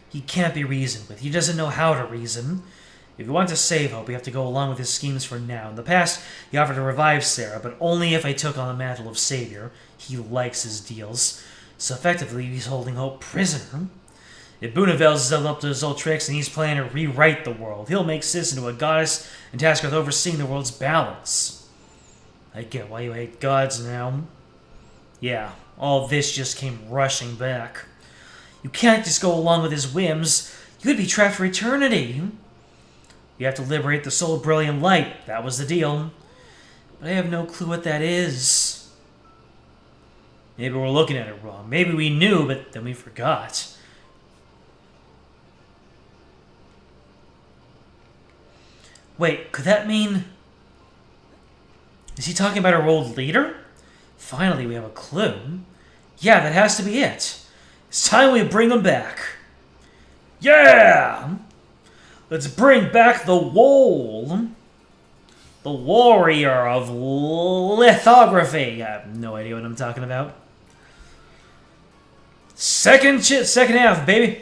He can't be reasoned with. He doesn't know how to reason. If you want to save Hope, we have to go along with his schemes for now. In the past, he offered to revive Sarah, but only if I took on the mantle of Savior. He likes his deals. So effectively, he's holding Hope prisoner. If Bunivels is up to his old tricks and he's planning to rewrite the world, he'll make Sis into a goddess and task her with overseeing the world's balance. I get why you hate gods now. Yeah, all this just came rushing back. You can't just go along with his whims. You could be trapped for eternity. You have to liberate the soul of brilliant light. That was the deal. But I have no clue what that is. Maybe we're looking at it wrong. Maybe we knew, but then we forgot. Wait, could that mean... Is he talking about our old leader? Finally, we have a clue. Yeah, that has to be it. It's time we bring him back. Yeah! Let's bring back the Wall. The warrior of lithography. I have no idea what I'm talking about. Second half, baby.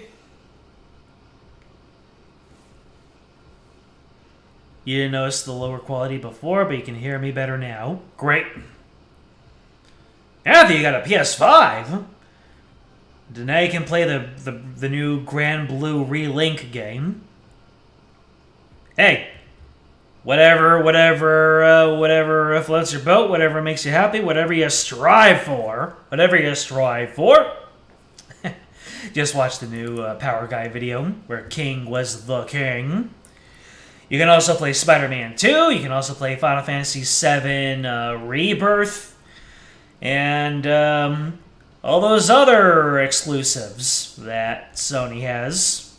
You didn't notice the lower quality before, but you can hear me better now. Great. Now you got a PS5. Now you can play the new Grand Blue Relink game. Hey, whatever floats your boat, whatever makes you happy, whatever you strive for, Just watch the new Power Guy video where King was the king. You can also play Spider-Man 2. You can also play Final Fantasy VII Rebirth. And all those other exclusives that Sony has.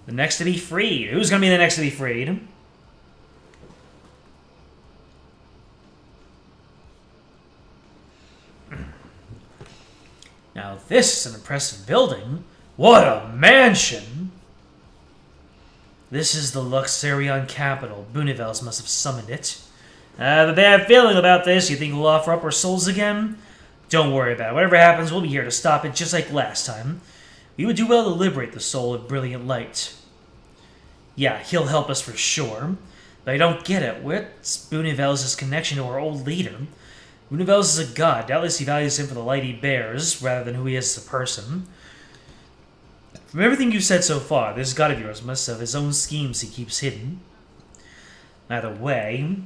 The next to be freed. Who's going to be the next to be freed? Now this is an impressive building. What a mansion! This is the Luxurion capital. Boonivels must have summoned it. I have a bad feeling about this. You think we'll offer up our souls again? Don't worry about it. Whatever happens, we'll be here to stop it just like last time. We would do well to liberate the soul of brilliant light. Yeah, he'll help us for sure. But I don't get it. What's Boonivels' connection to our old leader? Boonivels is a god. Doubtless he values him for the light he bears, rather than who he is as a person. From everything you've said so far, this god of yours must have his own schemes he keeps hidden. Either way,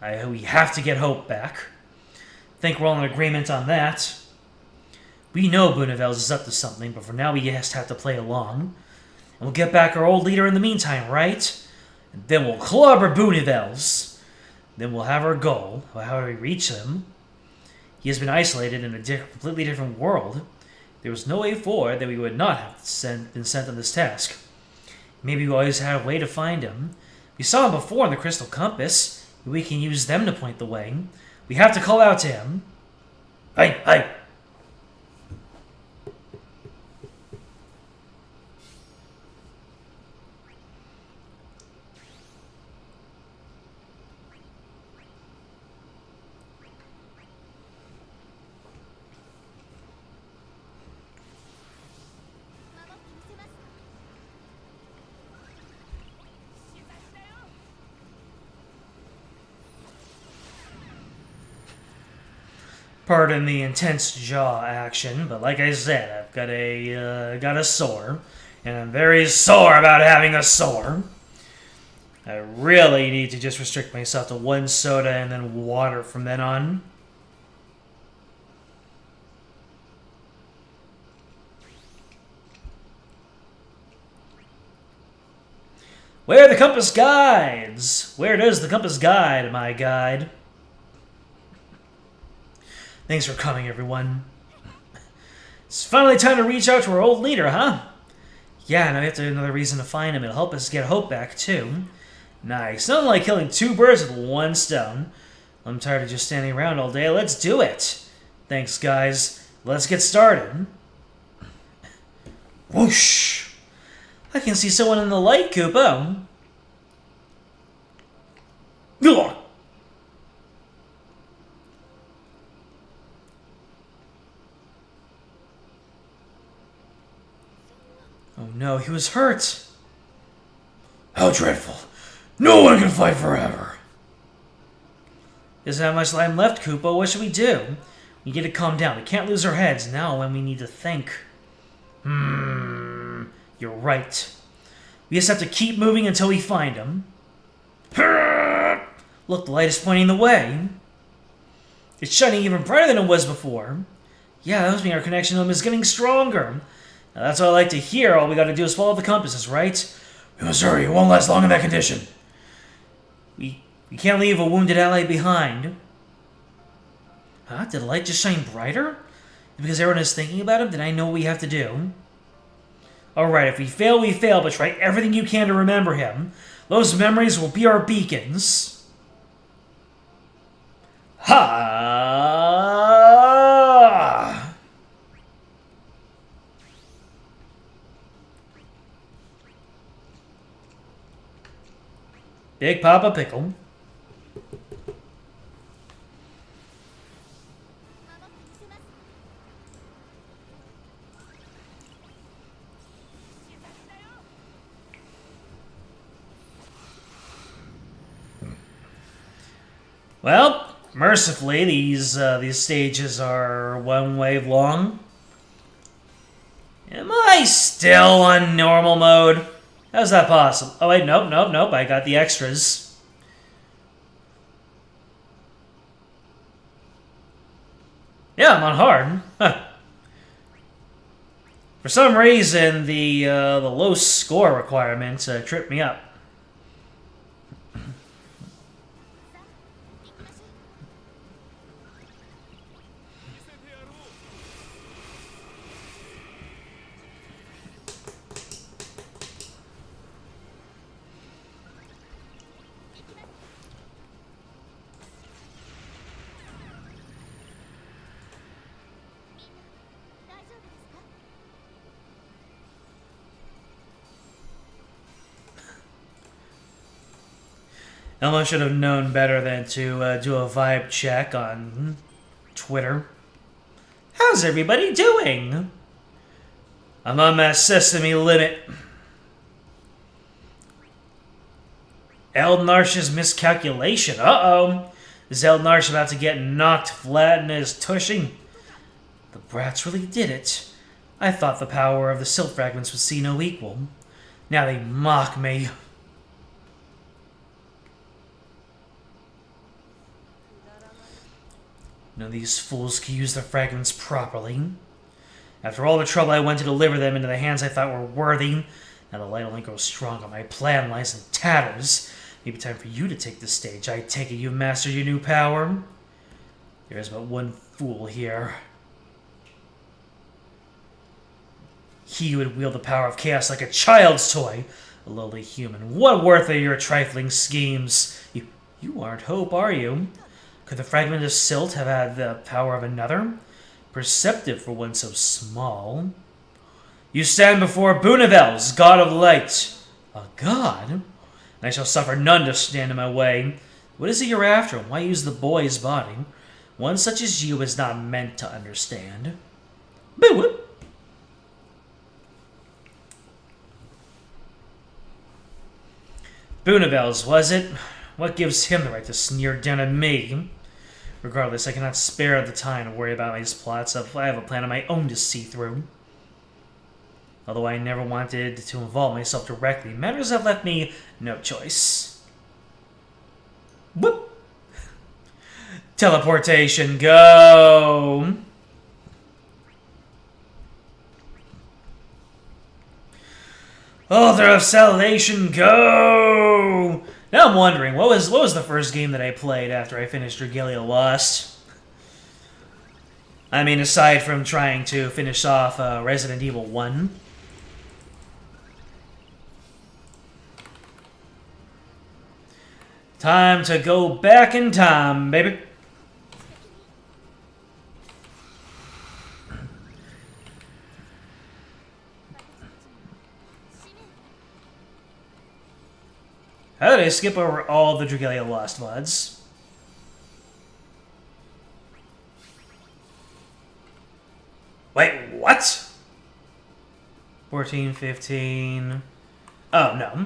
we have to get Hope back. Think we're all in agreement on that. We know Boonivels is up to something, but for now we just have to play along. And we'll get back our old leader in the meantime, right? And then we'll clobber Boonivels. Then we'll have our goal, how we reach him. He has been isolated in a completely different world. There was no way forward that we would not have been sent on this task. Maybe we always had a way to find him. We saw him before in the Crystal Compass. We can use them to point the way. We have to call out to him. Hey! Pardon the intense jaw action, but like I said, I've got a sore, and I'm very sore about having a sore. I really need to just restrict myself to one soda and then water from then on. Where are the compass guides? Where does the compass guide, my guide? Thanks for coming, everyone. It's finally time to reach out to our old leader, huh? Yeah, now we have to have another reason to find him. It'll help us get Hope back, too. Nice. Nothing like killing two birds with one stone. I'm tired of just standing around all day. Let's do it. Thanks, guys. Let's get started. Whoosh! I can see someone in the light, Koopa. Ugh. Oh no, he was hurt. How dreadful. No one can fight forever. Isn't that much time left, Koopa? What should we do? We need to calm down. We can't lose our heads now when we need to think. You're right. We just have to keep moving until we find him. Look, the light is pointing the way. It's shining even brighter than it was before. Yeah, that must mean our connection to him is getting stronger. Now, that's what I like to hear. All we gotta do is follow the compasses, right? We must hurry. It won't last long in that condition. We can't leave a wounded ally behind. Huh? Did the light just shine brighter? Because everyone is thinking about him, then I know what we have to do. Alright, if we fail, we fail, but try everything you can to remember him. Those memories will be our beacons. Ha! Big Papa Pickle. Well, mercifully, these stages are one wave long. Am I still on normal mode? How's that possible? Oh wait, nope. I got the extras. Yeah, I'm on hard. Huh. For some reason, the low score requirement tripped me up. Elmo should have known better than to do a vibe check on Twitter. How's everybody doing? I'm on that sesame limit. Eldnarsh's miscalculation. Uh-oh. Is Eldnarsh about to get knocked flat in his tushy? The brats really did it. I thought the power of the silt fragments would see no equal. Now they mock me. None of these fools can use their fragments properly. After all the trouble I went to deliver them into the hands I thought were worthy, now the light only grows stronger. My plan lies in tatters. Maybe time for you to take the stage. I take it you've mastered your new power. There is but one fool here. He would wield the power of chaos like a child's toy. A lowly human. What worth are your trifling schemes? You aren't Hope, are you? Could the fragment of silt have had the power of another? Perceptive for one so small. You stand before Boonavels, god of light. A god? And I shall suffer none to stand in my way. What is it you're after? Why use the boy's body? One such as you is not meant to understand. Boo! Boonavels, was it? What gives him the right to sneer down at me? Regardless, I cannot spare the time to worry about these plots. I have a plan of my own to see through. Although I never wanted to involve myself directly, matters have left me no choice. Whoop! Teleportation, go! Altar of Salvation, go! Now I'm wondering, what was the first game that I played after I finished Regalia Lost? I mean, aside from trying to finish off Resident Evil 1. Time to go back in time, baby. How did I skip over all the Dragalia Lost mods? Wait, what? 14, 15... Oh, no.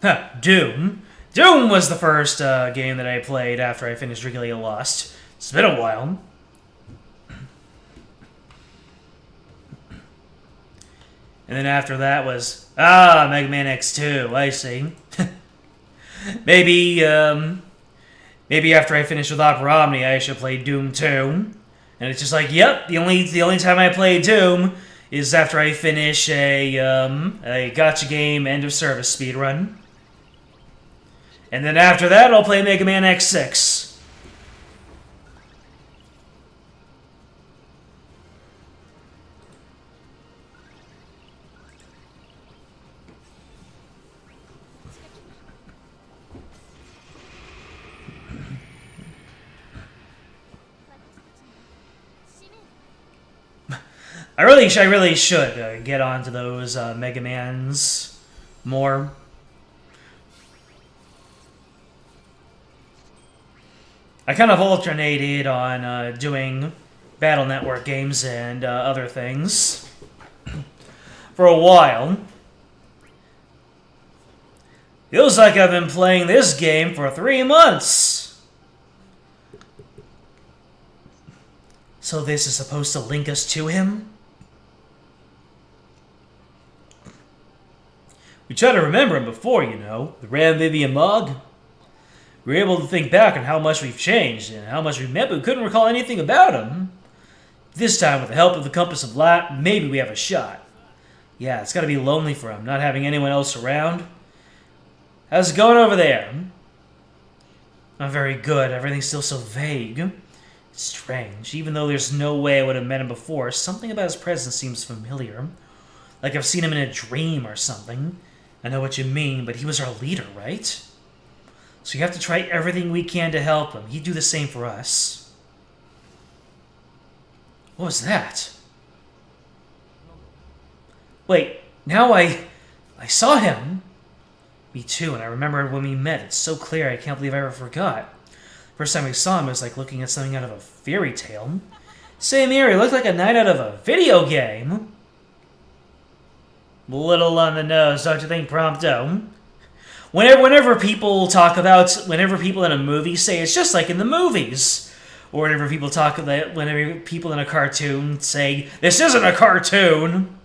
Huh, Doom. Doom was the first game that I played after I finished Dragalia Lost. It's been a while. And then after that was, Mega Man X2, I see. maybe after I finish with Opera Omnia, I should play Doom 2. And it's just like, yep, the only time I play Doom is after I finish a gacha game end of service speedrun. And then after that, I'll play Mega Man X6. I really should get onto those Mega Mans more. I kind of alternated on doing Battle Network games and other things for a while. Feels like I've been playing this game for 3 months. So this is supposed to link us to him? We tried to remember him before, you know, the Ram Vivian Mog. We were able to think back on how much we've changed and how much we met, but we couldn't recall anything about him. This time, with the help of the compass of light, maybe we have a shot. Yeah, it's gotta be lonely for him, not having anyone else around. How's it going over there? Not very good. Everything's still so vague. It's strange. Even though there's no way I would have met him before, something about his presence seems familiar. Like I've seen him in a dream or something. I know what you mean, but he was our leader, right? So you have to try everything we can to help him. He'd do the same for us. What was that? Wait, now I saw him. Me too, and I remember when we met. It's so clear, I can't believe I ever forgot. First time we saw him, it was like looking at something out of a fairy tale. Same here, he looked like a night out of a video game. A little on the nose, don't you think, Prompto? Whenever people in a movie say it's just like in the movies, or whenever people in a cartoon say this isn't a cartoon.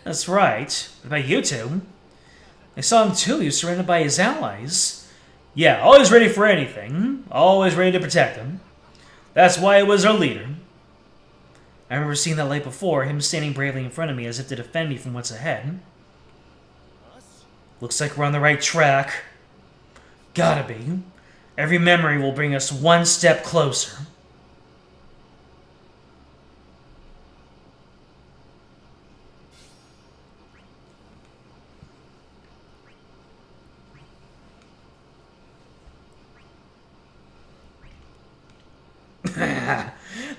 That's right. What about you two? I saw him too. He was surrounded by his allies. Yeah, always ready for anything. Always ready to protect him. That's why he was our leader. I remember seeing that light before, him standing bravely in front of me as if to defend me from what's ahead. Looks like we're on the right track. Gotta be. Every memory will bring us one step closer.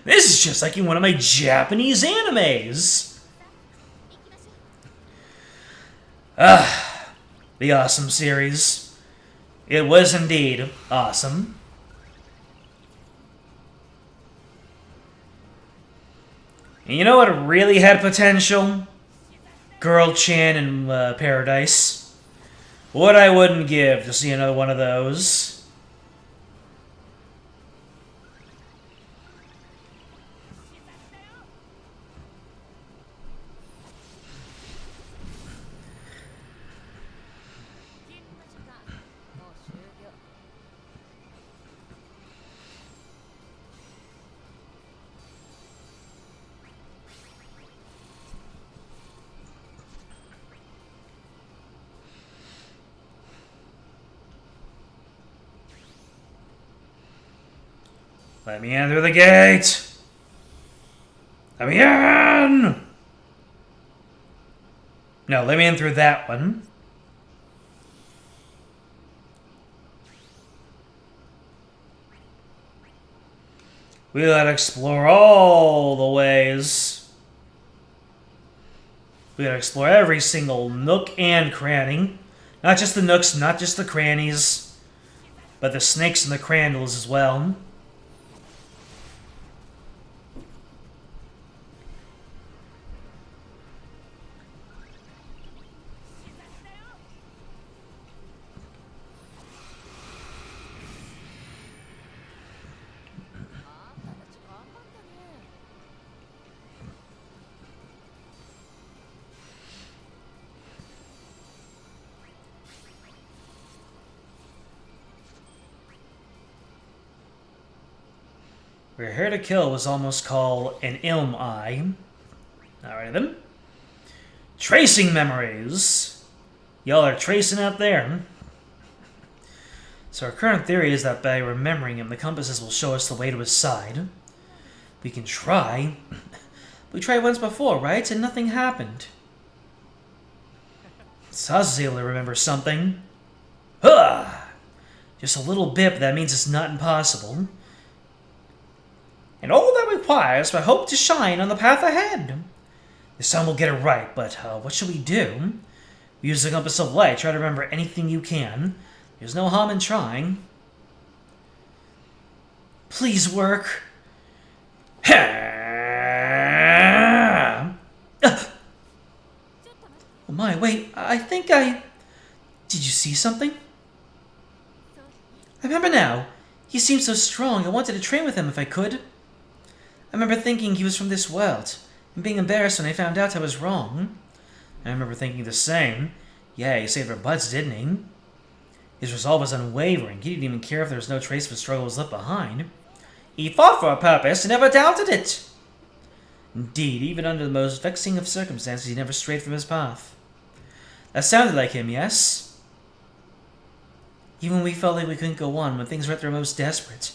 This is just like in one of my Japanese animes. The awesome series. It was indeed awesome. And you know what really had potential? Girl-chan in Paradise. What I wouldn't give to see another one of those. Let me in through the gate! Let me in! No, let me in through that one. We gotta explore all the ways. We gotta explore every single nook and cranny. Not just the nooks, not just the crannies, but the snakes and the crandles as well. We're here to kill was almost called an ilm eye. Alright then. Tracing memories. Y'all are tracing out there. So our current theory is that by remembering him, the compasses will show us the way to his side. We can try. We tried once before, right? And nothing happened. Saz is able to remember something. Huh! Just a little bit, but that means it's not impossible. And all that requires for hope to shine on the path ahead. This time we'll get it right, but what should we do? We use the compass of light, try to remember anything you can. There's no harm in trying. Please work. Oh my, wait, I think I... Did you see something? I remember now. He seemed so strong, I wanted to train with him if I could. I remember thinking he was from this world, and being embarrassed when I found out I was wrong. I remember thinking the same. Yeah, he saved our butts, didn't he? His resolve was unwavering. He didn't even care if there was no trace of his struggles left behind. He fought for a purpose and never doubted it. Indeed, even under the most vexing of circumstances, he never strayed from his path. That sounded like him, yes? Even when we felt like we couldn't go on, when things were at their most desperate,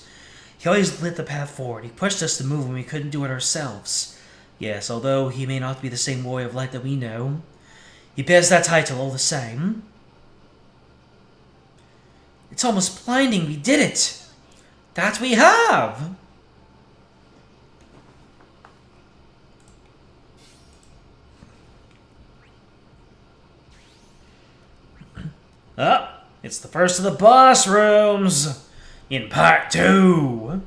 he always lit the path forward. He pushed us to move when we couldn't do it ourselves. Yes, although he may not be the same warrior of light that we know, he bears that title all the same. It's almost blinding. We did it! That we have! It's the first of the boss rooms in part 2.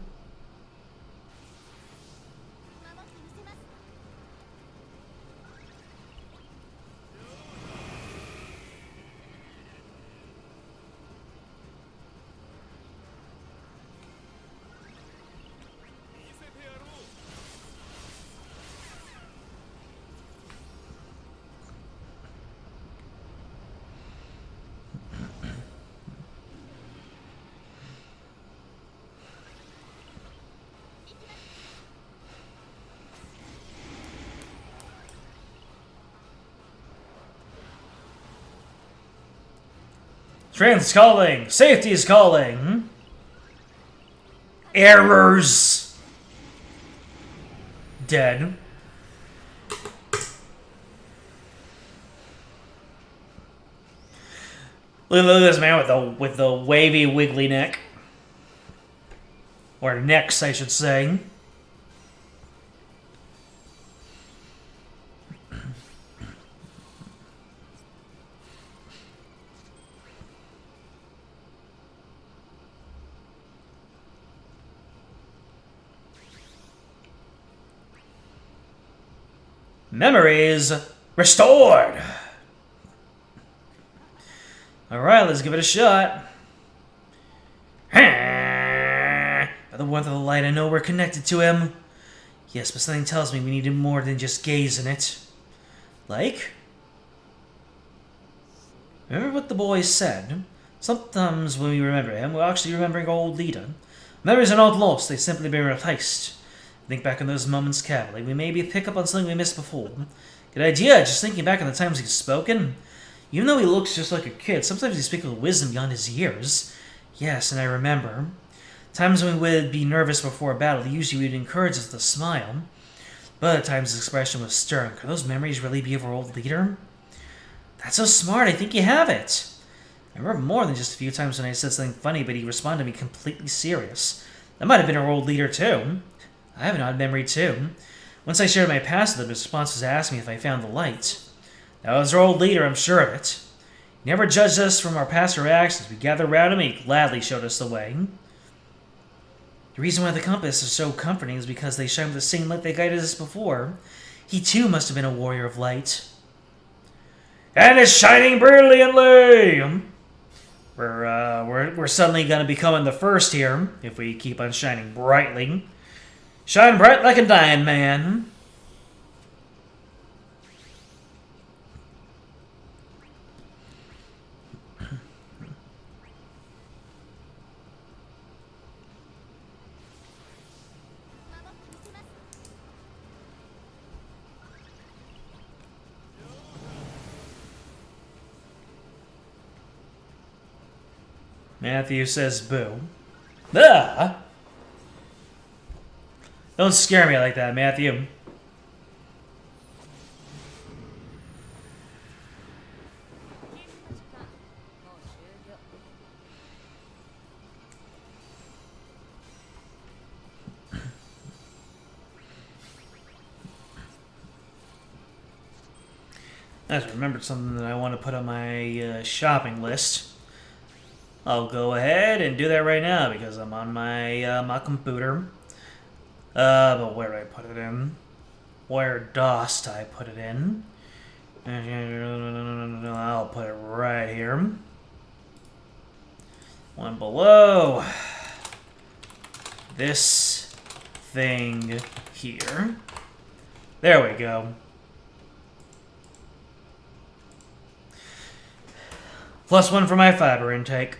Strength's calling! Safety's calling! Errors! Dead. Look at this man with the wavy, wiggly neck. Or necks, I should say. Memories restored! Alright, let's give it a shot. By the warmth of the light, I know we're connected to him. Yes, but something tells me we need more than just gaze in it. Like? Remember what the boy said? Sometimes when we remember him, we're actually remembering our old leader. Memories are not lost, they've simply been replaced. Think back on those moments carefully. We maybe pick up on something we missed before. Good idea, just thinking back on the times he's spoken. Even though he looks just like a kid, sometimes he speaks with wisdom beyond his years. Yes, and I remember. Times when we would be nervous before a battle, usually would encourage us to smile. But at times his expression was stern. Could those memories really be of our old leader? That's so smart, I think you have it. I remember more than just a few times when I said something funny, but he responded to me completely serious. That might have been our old leader too. I have an odd memory too. Once I shared my past with him, his response was to ask me if I found the light. That was our old leader, I'm sure of it. He never judged us from our past or actions. We gathered around him and he gladly showed us the way. The reason why the compass is so comforting is because they shine with the same light that guided us before. He too must have been a warrior of light. And it's shining brilliantly! We're suddenly going to be coming the first here, if we keep on shining brightly. Shine bright like a dying man. Matthew says boo. Ah! Don't scare me like that, Matthew. I just remembered something that I want to put on my shopping list. I'll go ahead and do that right now because I'm on my my computer. But where did I put it in? Where dost I put it in? I'll put it right here. One below this thing here. There we go. +1 for my fiber intake.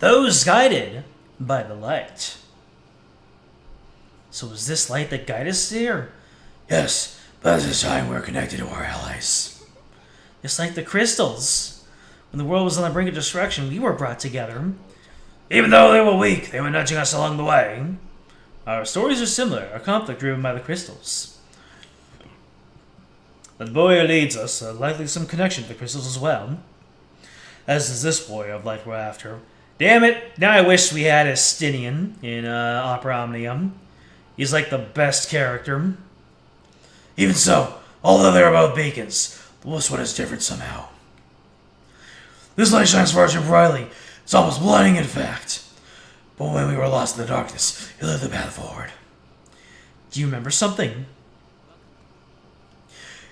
Those guided by the light. So was this light that guided us here? Yes, but at this time we're connected to our allies. Just like the crystals. When the world was on the brink of destruction, we were brought together. Even though they were weak, they were nudging us along the way. Our stories are similar, our conflict driven by the crystals. The boy who leads us, likely some connection to the crystals as well. As is this boy of light we're after. Damn it, now I wish we had Estinian in Opera Omnia. He's like the best character. Even so, although they're both beacons, this one is different somehow. This light shines far too brightly. It's almost blinding, in fact. But when we were lost in the darkness, it lit the path forward. Do you remember something?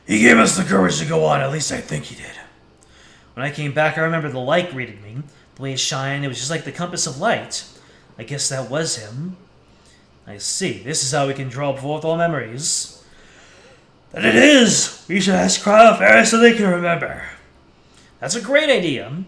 He gave us the courage to go on, at least I think he did. When I came back, I remember the light greeted me. The way it shined, it was just like the compass of light. I guess that was him. I see. This is how we can draw forth all memories. That it is! We should ask Cryofair so they can remember. That's a great idea.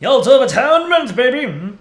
The ultimate atonement, baby!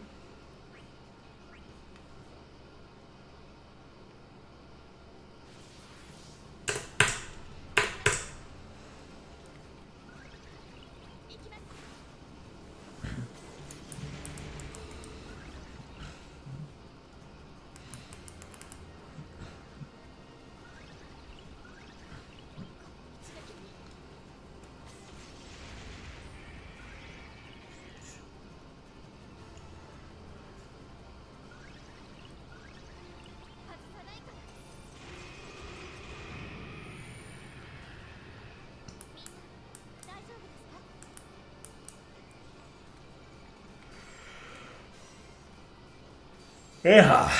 Yeah.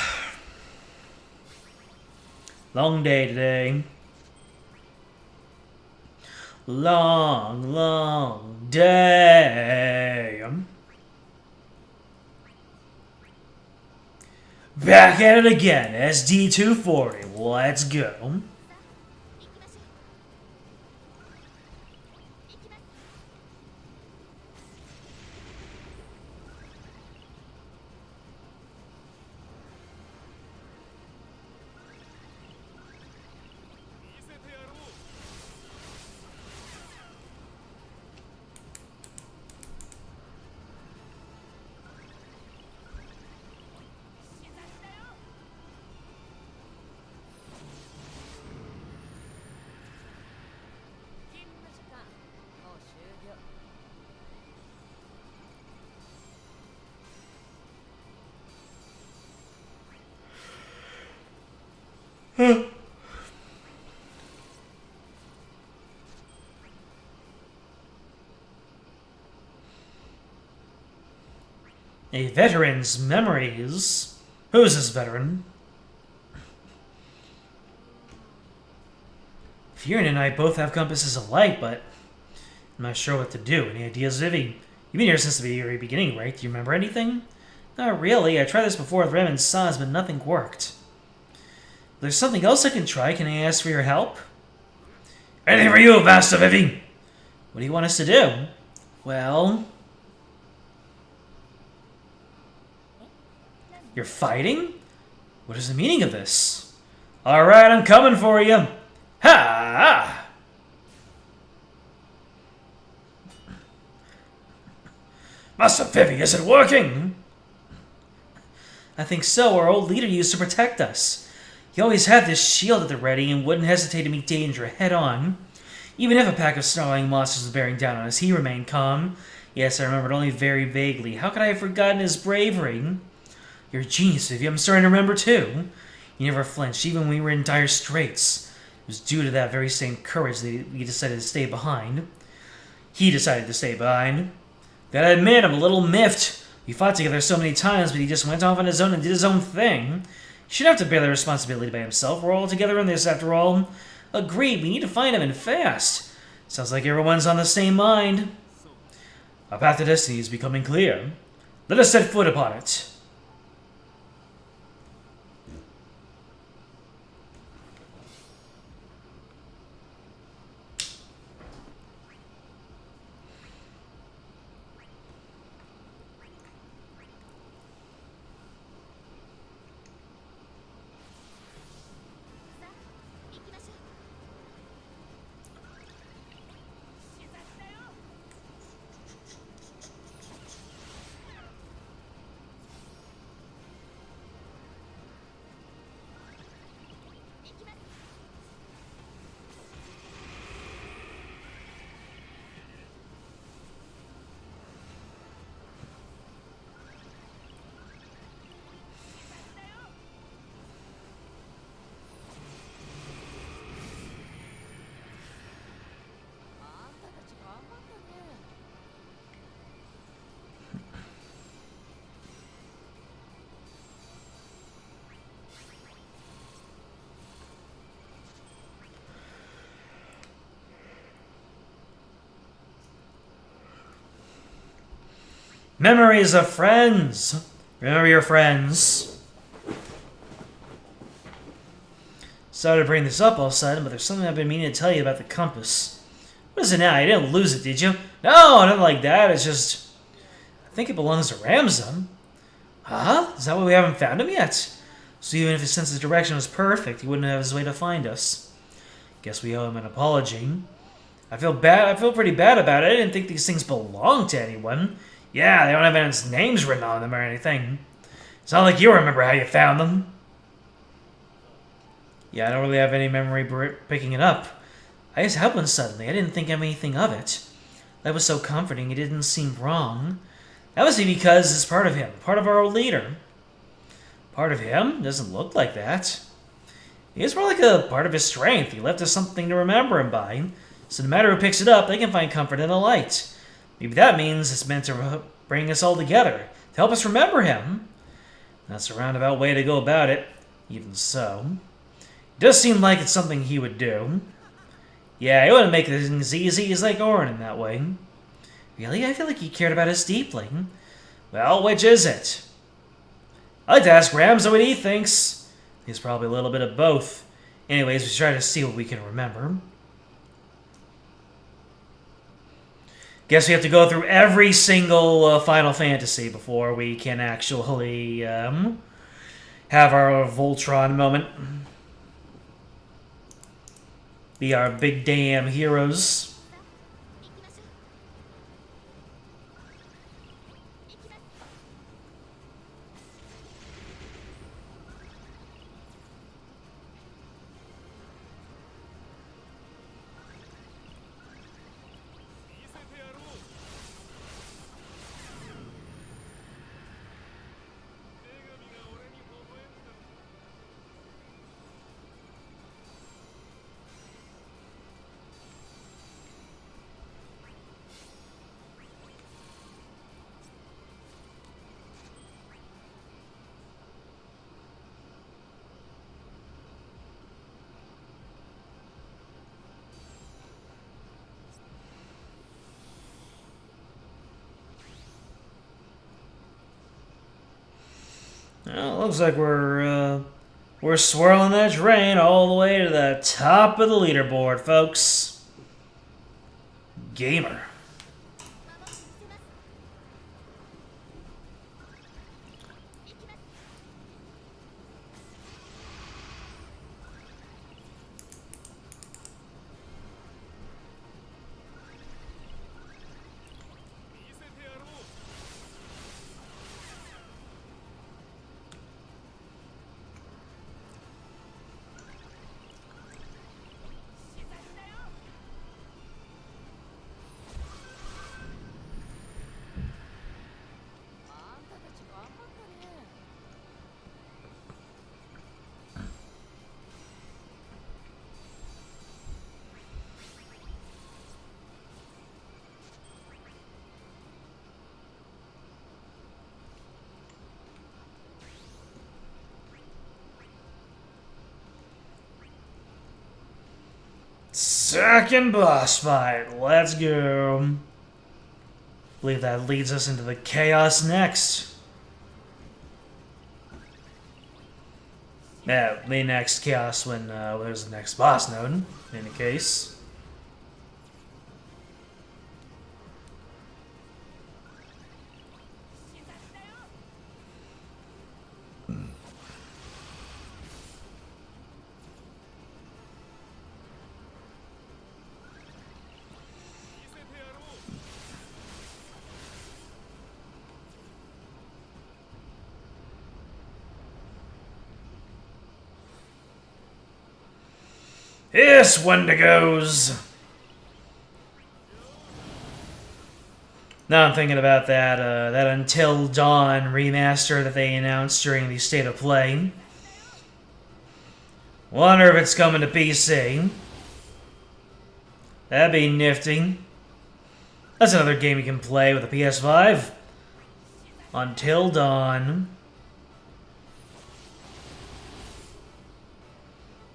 Long day today. Long, long day. Back at it again, SD240. Let's go. A veteran's memories. Who's this veteran? Furion and I both have compasses of light, but I'm not sure what to do. Any ideas, Vivi? You've been here since the very beginning, right? Do you remember anything? Not really. I tried this before with Rem and Saz, but nothing worked. If there's something else I can try. Can I ask for your help? Anything for you, Master Vivi. What do you want us to do? Well... You're fighting? What is the meaning of this? Alright, I'm coming for you. Ha! Master Vivi, is it working? I think so. Our old leader used to protect us. He always had this shield at the ready and wouldn't hesitate to meet danger head on. Even if a pack of snarling monsters was bearing down on us, he remained calm. Yes, I remembered only very vaguely. How could I have forgotten his bravery? You're a genius, Vivi. I'm starting to remember, too. You never flinched, even when we were in dire straits. It was due to that very same courage that we decided to stay behind. He decided to stay behind. Gotta admit, I'm a little miffed. We fought together so many times, but he just went off on his own and did his own thing. He shouldn't have to bear the responsibility by himself. We're all together in this, after all. Agreed, we need to find him, and fast. Sounds like everyone's on the same mind. Our path to destiny is becoming clear. Let us set foot upon it. Memories of friends. Remember your friends. Sorry to bring this up all of a sudden, but there's something I've been meaning to tell you about the compass. What is it now? You didn't lose it, did you? No, nothing like that. It's just... I think it belongs to Ramsum. Huh? Is that why we haven't found him yet? So even if his sense of direction was perfect, he wouldn't have his way to find us. Guess we owe him an apology. I feel pretty bad about it. I didn't think these things belonged to anyone. Yeah, they don't have anyone's names written on them or anything. It's not like you remember how you found them. Yeah, I don't really have any memory picking it up. I just had one suddenly. I didn't think anything of it. That was so comforting, it didn't seem wrong. That must be because it's part of him, part of our old leader. Part of him? Doesn't look like that. It's more like a part of his strength. He left us something to remember him by. So no matter who picks it up, they can find comfort in the light. Maybe that means it's meant to bring us all together, to help us remember him. That's a roundabout way to go about it. Even so. It does seem like it's something he would do. Yeah, he wouldn't make things easy. He's like Orin in that way. Really? I feel like he cared about us deeply. Well, which is it? I'd like to ask Rams what he thinks. He's probably a little bit of both. Anyways, we try to see what we can remember. Guess we have to go through every single Final Fantasy before we can actually have our Voltron moment. Be our big damn heroes. Well, looks like we're swirling that train all the way to the top of the leaderboard, folks. Gamer. Second boss fight. Let's go. I believe that leads us into the chaos next. Yeah, the next chaos when there's the next boss node, in any case. Yes, Wendigos! Now I'm thinking about that Until Dawn remaster that they announced during the State of Play. Wonder if it's coming to PC. That'd be nifty. That's another game you can play with a PS5. Until Dawn.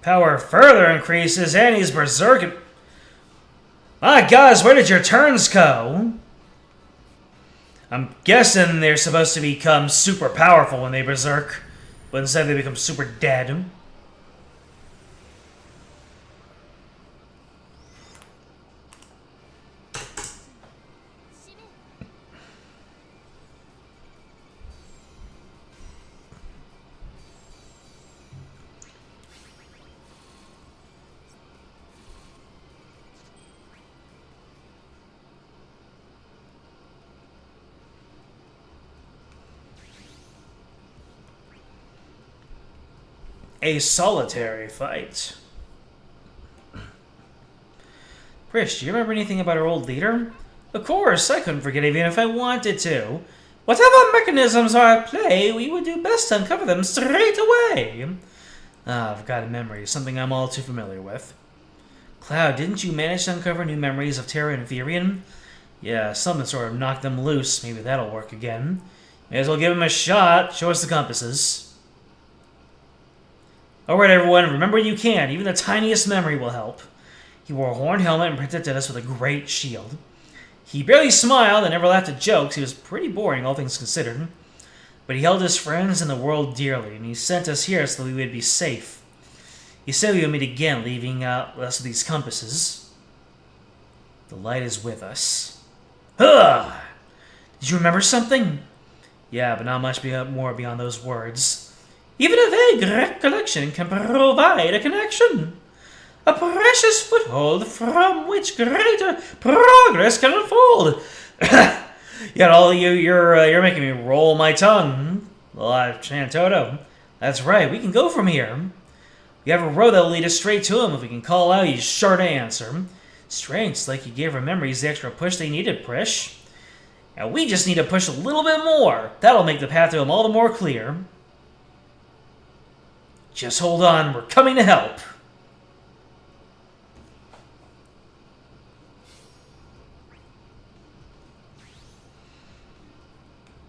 Power further increases, and he's berserking. My gosh, where did your turns go? I'm guessing they're supposed to become super powerful when they berserk, but instead they become super dead. A solitary fight. Prish, do you remember anything about our old leader? Of course, I couldn't forget even if I wanted to. Whatever mechanisms are at play, we would do best to uncover them straight away. I've got a memory, something I'm all too familiar with. Cloud, didn't you manage to uncover new memories of Terra and Virion? Yeah, something sort of knocked them loose. Maybe that'll work again. May as well give him a shot. Show us the compasses. Alright everyone, remember you can. Even the tiniest memory will help. He wore a horned helmet and protected us with a great shield. He barely smiled and never laughed at jokes. He was pretty boring, all things considered. But he held his friends and the world dearly, and he sent us here so that we would be safe. He said we would meet again, leaving us with these compasses. The light is with us. Huh! Did you remember something? Yeah, but not much more beyond those words. Even a vague recollection can provide a connection. A precious foothold from which greater progress can unfold. Yet all you're making me roll my tongue. Live Chantoto. That's right, we can go from here. We have a road that'll lead us straight to him. If we can call out, he's sure to answer. Strange, it's like you gave our memories the extra push they needed, Prish. And we just need to push a little bit more. That'll make the path to him all the more clear. Just hold on, we're coming to help.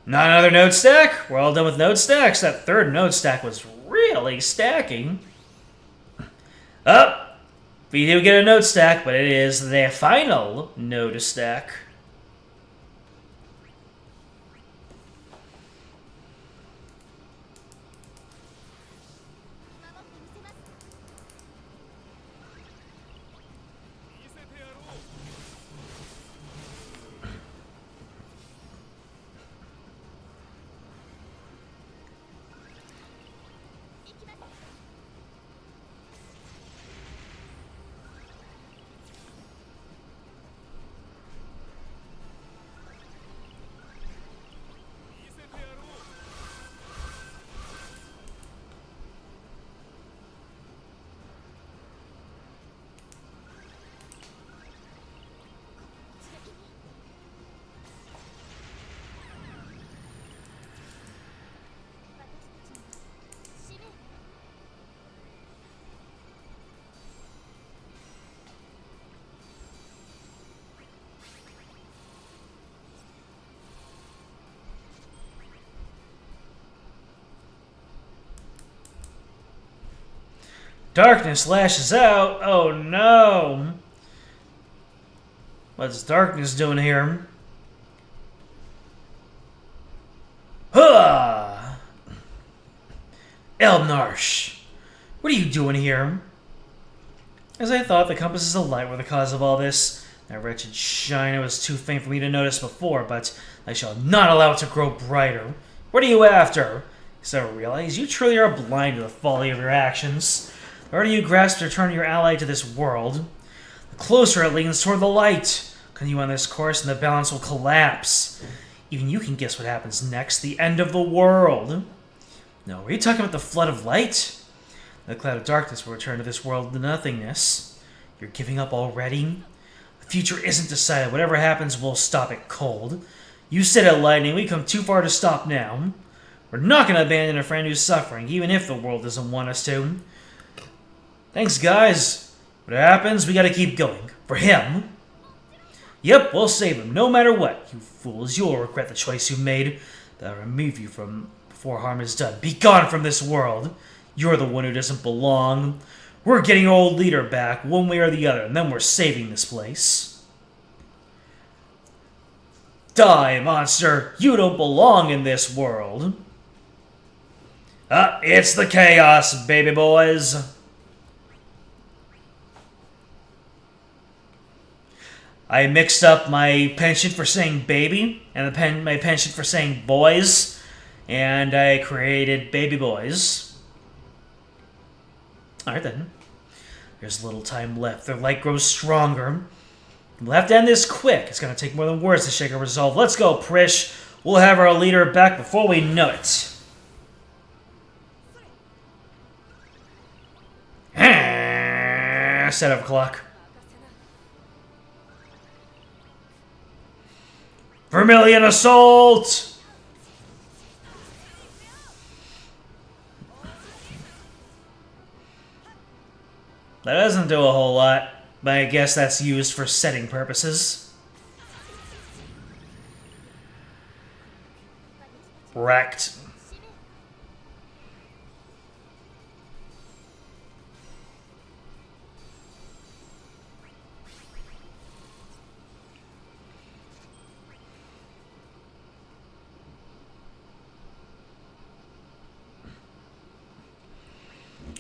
Not another node stack? We're all done with node stacks. That third node stack was really stacking. Oh, we do get a node stack, but it is the final node stack. Darkness lashes out. Oh no. What's darkness doing here? Huh! Elnarsh, what are you doing here? As I thought, the compasses of light were the cause of all this. That wretched shine was too faint for me to notice before, but I shall not allow it to grow brighter. What are you after? So realize you truly are blind to the folly of your actions. The harder you grasp to turn your ally to this world, the closer it leans toward the light. Continue on this course and the balance will collapse. Even you can guess what happens next, the end of the world. No, are you talking about the flood of light? The cloud of darkness will return to this world to nothingness. You're giving up already? The future isn't decided. Whatever happens, we'll stop it cold. You said it, Lightning. We come too far to stop now. We're not going to abandon a friend who's suffering, even if the world doesn't want us to. Thanks, guys. What happens, we gotta keep going. For him. Yep, we'll save him, no matter what. You fools, you'll regret the choice you made. That'll remove you from before harm is done. Be gone from this world. You're the one who doesn't belong. We're getting our old leader back, one way or the other, and then we're saving this place. Die, monster! You don't belong in this world. It's the chaos, baby boys. I mixed up my penchant for saying baby and my penchant for saying boys, and I created baby boys. Alright then. There's little time left. Their light grows stronger. We'll have to end this quick. It's going to take more than words to shake our resolve. Let's go, Prish. We'll have our leader back before we know it. 7 o'clock. Vermilion Assault! That doesn't do a whole lot, but I guess that's used for setting purposes. Wrecked.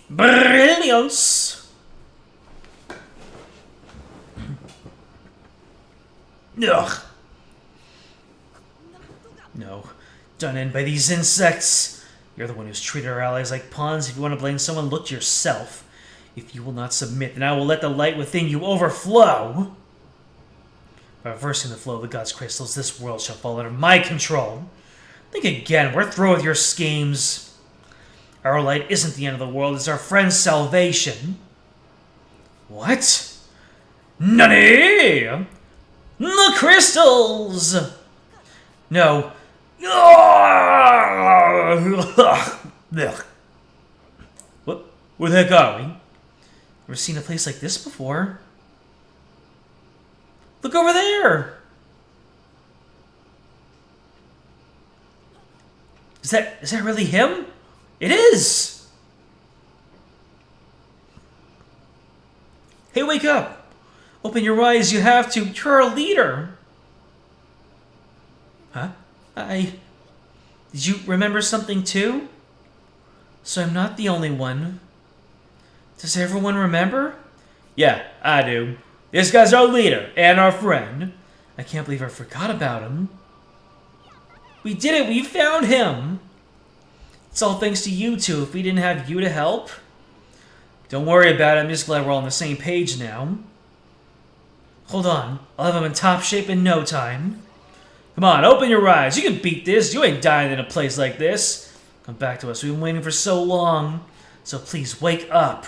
Brilliance! Ugh. No. Done in by these insects. You're the one who's treated our allies like pawns. If you want to blame someone, look to yourself. If you will not submit, then I will let the light within you overflow. By reversing the flow of the gods' crystals, this world shall fall under my control. Think again. We're through with your schemes. Our light isn't the end of the world, it's our friend's salvation. What? Nani? The crystals! No. What? Where the heck are we? Never seen a place like this before. Look over there! Is that really him? It is! Hey, wake up! Open your eyes, you have to. You're our leader! Huh? Did you remember something too? So I'm not the only one. Does everyone remember? Yeah, I do. This guy's our leader and our friend. I can't believe I forgot about him. We did it! We found him! It's all thanks to you two. If we didn't have you to help... Don't worry about it. I'm just glad we're all on the same page now. Hold on. I'll have him in top shape in no time. Come on, open your eyes. You can beat this. You ain't dying in a place like this. Come back to us. We've been waiting for so long. So please, wake up.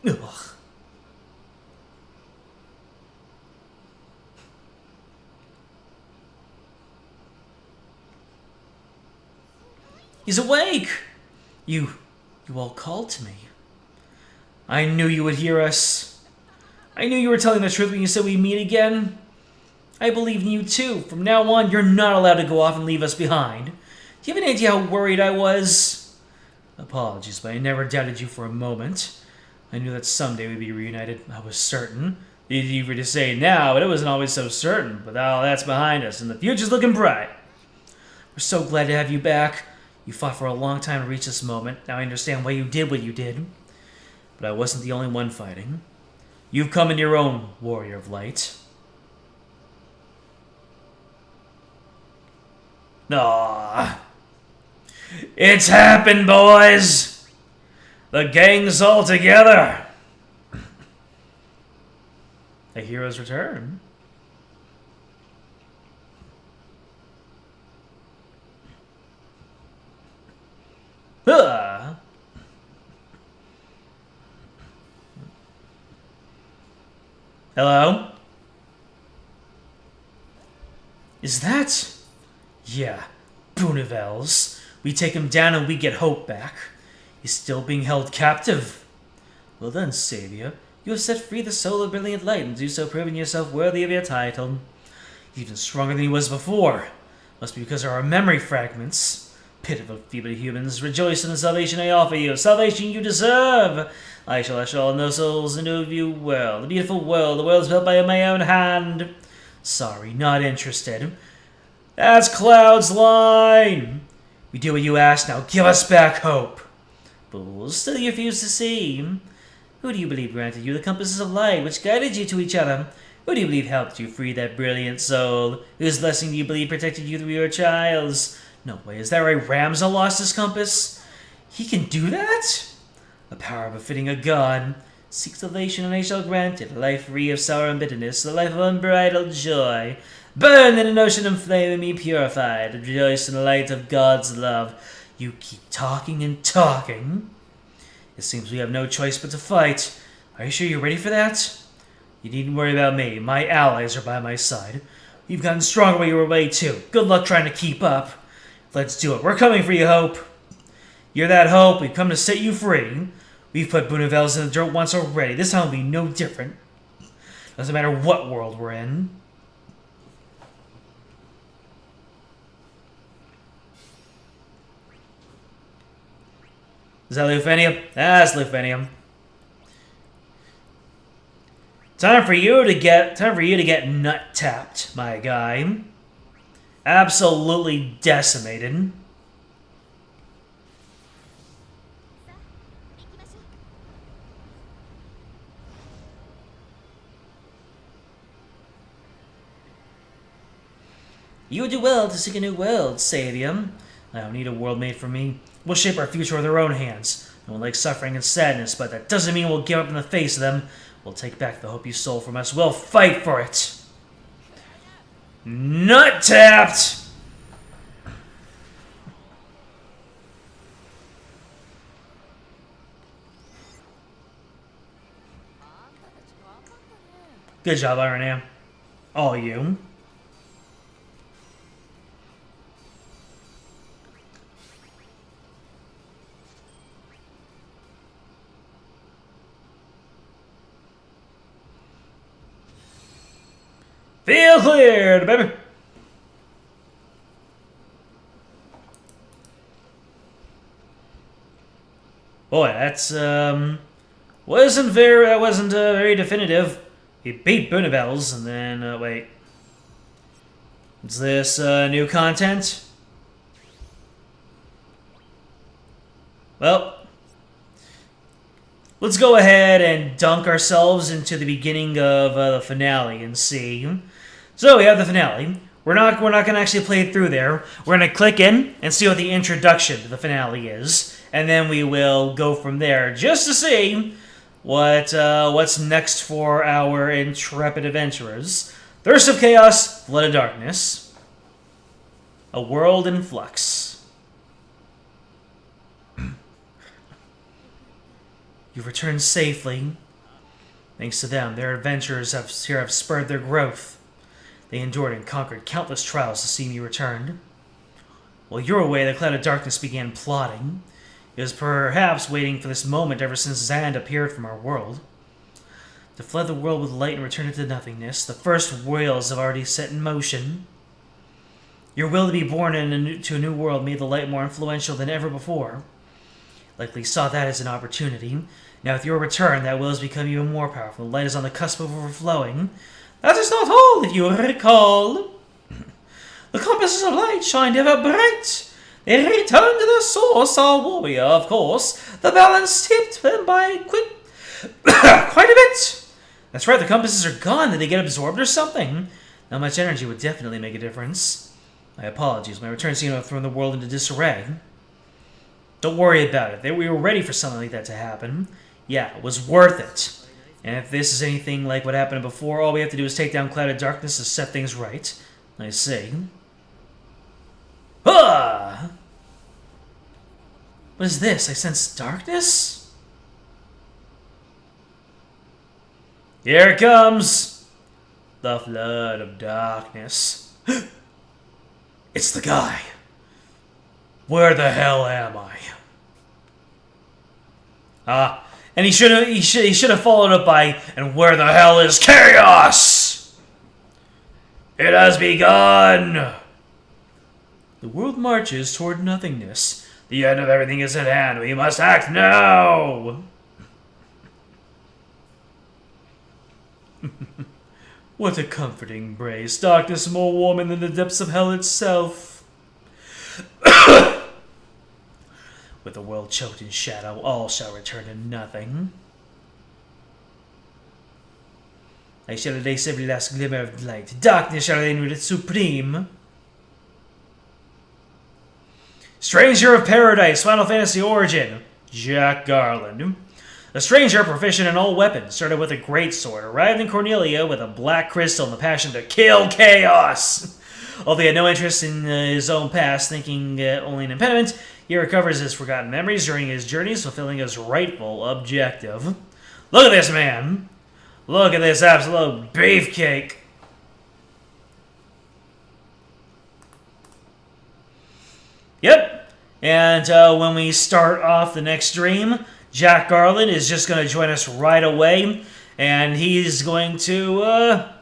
Ugh. He's awake! You all called to me. I knew you would hear us. I knew you were telling the truth when you said we'd meet again. I believe in you too. From now on, you're not allowed to go off and leave us behind. Do you have any idea how worried I was? Apologies, but I never doubted you for a moment. I knew that someday we'd be reunited. I was certain. It's easy to say now, but it wasn't always so certain. But all that's behind us, and the future's looking bright. We're so glad to have you back. You fought for a long time to reach this moment. Now I understand why you did what you did. But I wasn't the only one fighting. You've come in your own, Warrior of Light. Aww. It's happened, boys! The gang's all together! A hero's return. Huh. Hello? Is that... Yeah, Boonevels. We take him down and we get Hope back. He's still being held captive. Well done, Savior. You have set free the soul of brilliant light, and do so proving yourself worthy of your title. Even stronger than he was before. Must be because of our memory fragments. Pitiful, feeble humans, rejoice in the salvation I offer you. Salvation you deserve! I shall usher all no souls into a new world. A beautiful world. The world's built by my own hand. Sorry, not interested. That's Cloud's line! We do what you ask, now give us back Hope. Fools, still you refuse to see. Who do you believe granted you the compasses of light which guided you to each other? Who do you believe helped you free that brilliant soul? Whose blessing do you believe protected you through your trials? No way, is that right? Ramza lost his compass? He can do that? A power befitting a god. Seek salvation and I shall grant it. A life free of sorrow and bitterness. A life of unbridled joy. Burn in an ocean of flame and be purified. Rejoice in the light of God's love. You keep talking and talking. It seems we have no choice but to fight. Are you sure you're ready for that? You needn't worry about me. My allies are by my side. You've gotten stronger while you were away too. Good luck trying to keep up. Let's do it. We're coming for you, Hope. You're that Hope. We've come to set you free. We've put Boonevels in the dirt once already. This time will be no different. Doesn't matter what world we're in. Is that Lufenium? That's Lufenium. Time for you to get nut tapped, my guy. Absolutely decimated. You would do well to seek a new world, Savior. I don't need a world made for me. We'll shape our future with our own hands. No one likes suffering and sadness, but that doesn't mean we'll give up in the face of them. We'll take back the hope you stole from us. We'll fight for it. Nut tapped! Good job, Iron. All you. Feel cleared, baby. Boy, that's wasn't very definitive. He beat Boonevels, and then wait. Is this new content? Well, let's go ahead and dunk ourselves into the beginning of the finale and see. So we have the finale. We're not gonna actually play through there. We're gonna click in and see what the introduction to the finale is, and then we will go from there just to see what's next for our intrepid adventurers. Thirst of Chaos, Flood of Darkness, a world in flux. You've returned safely. Thanks to them, their adventures have spurred their growth. They endured and conquered countless trials to see me returned. While you were away, the Cloud of Darkness began plotting. It was perhaps waiting for this moment ever since Zand appeared from our world. To flood the world with light and return it to nothingness, the first wheels have already set in motion. Your will to be born to a new world made the light more influential than ever before. Likely saw that as an opportunity. Now with your return, that will has become even more powerful. The light is on the cusp of overflowing. That is not all, if you recall. The compasses of light shined ever bright. They returned to their source, our warrior, of course. The balance tipped them by quite a bit. That's right, the compasses are gone. Did they get absorbed or something? Not much energy would definitely make a difference. My apologies. My return seemed to have thrown the world into disarray. Don't worry about it. We were ready for something like that to happen. Yeah, it was worth it. And if this is anything like what happened before, all we have to do is take down Cloud of Darkness to set things right. I see. Ah! What is this? I sense darkness? Here it comes! The flood of darkness. It's the guy. Where the hell am I? And he should have followed up by, and where the hell is chaos? It has begun. The world marches toward nothingness. The end of everything is at hand. We must act now. What a comforting embrace. Darkness more warm than the depths of hell itself. With the world choked in shadow, all shall return to nothing. I shall erase every last glimmer of light. Darkness shall reign with it supreme. Stranger of Paradise, Final Fantasy Origin. Jack Garland. A stranger proficient in all weapons, started with a greatsword, arrived in Cornelia with a black crystal and the passion to kill chaos. Although he had no interest in his own past, thinking only an impediment, he recovers his forgotten memories during his journeys, fulfilling his rightful objective. Look at this man. Look at this absolute beefcake. Yep. And when we start off the next stream, Jack Garland is just going to join us right away, and he's going to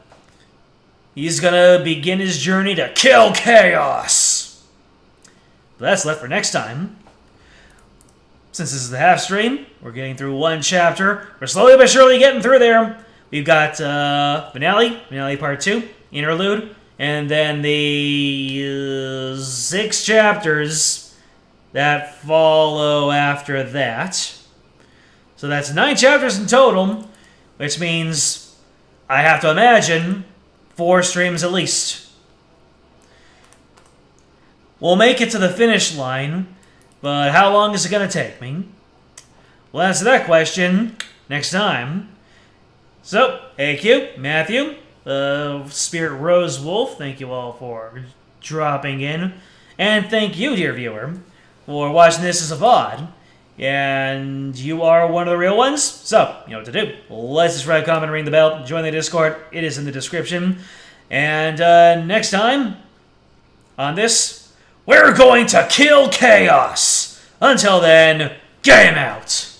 begin his journey to kill chaos. But that's left for next time. Since this is the half stream, we're getting through one chapter. We're slowly but surely getting through there. We've got finale part 2, interlude, and then the 6 chapters that follow after that. So that's 9 chapters in total, which means I have to imagine 4 streams at least. We'll make it to the finish line, but how long is it going to take me? We'll answer that question next time. So, AQ, Matthew, Spirit Rose Wolf, thank you all for dropping in. And thank you, dear viewer, for watching this as a VOD. And you are one of the real ones, so you know what to do. Let's subscribe, comment, ring the bell, join the Discord. It is in the description. And next time on this, we're going to kill chaos. Until then, game out.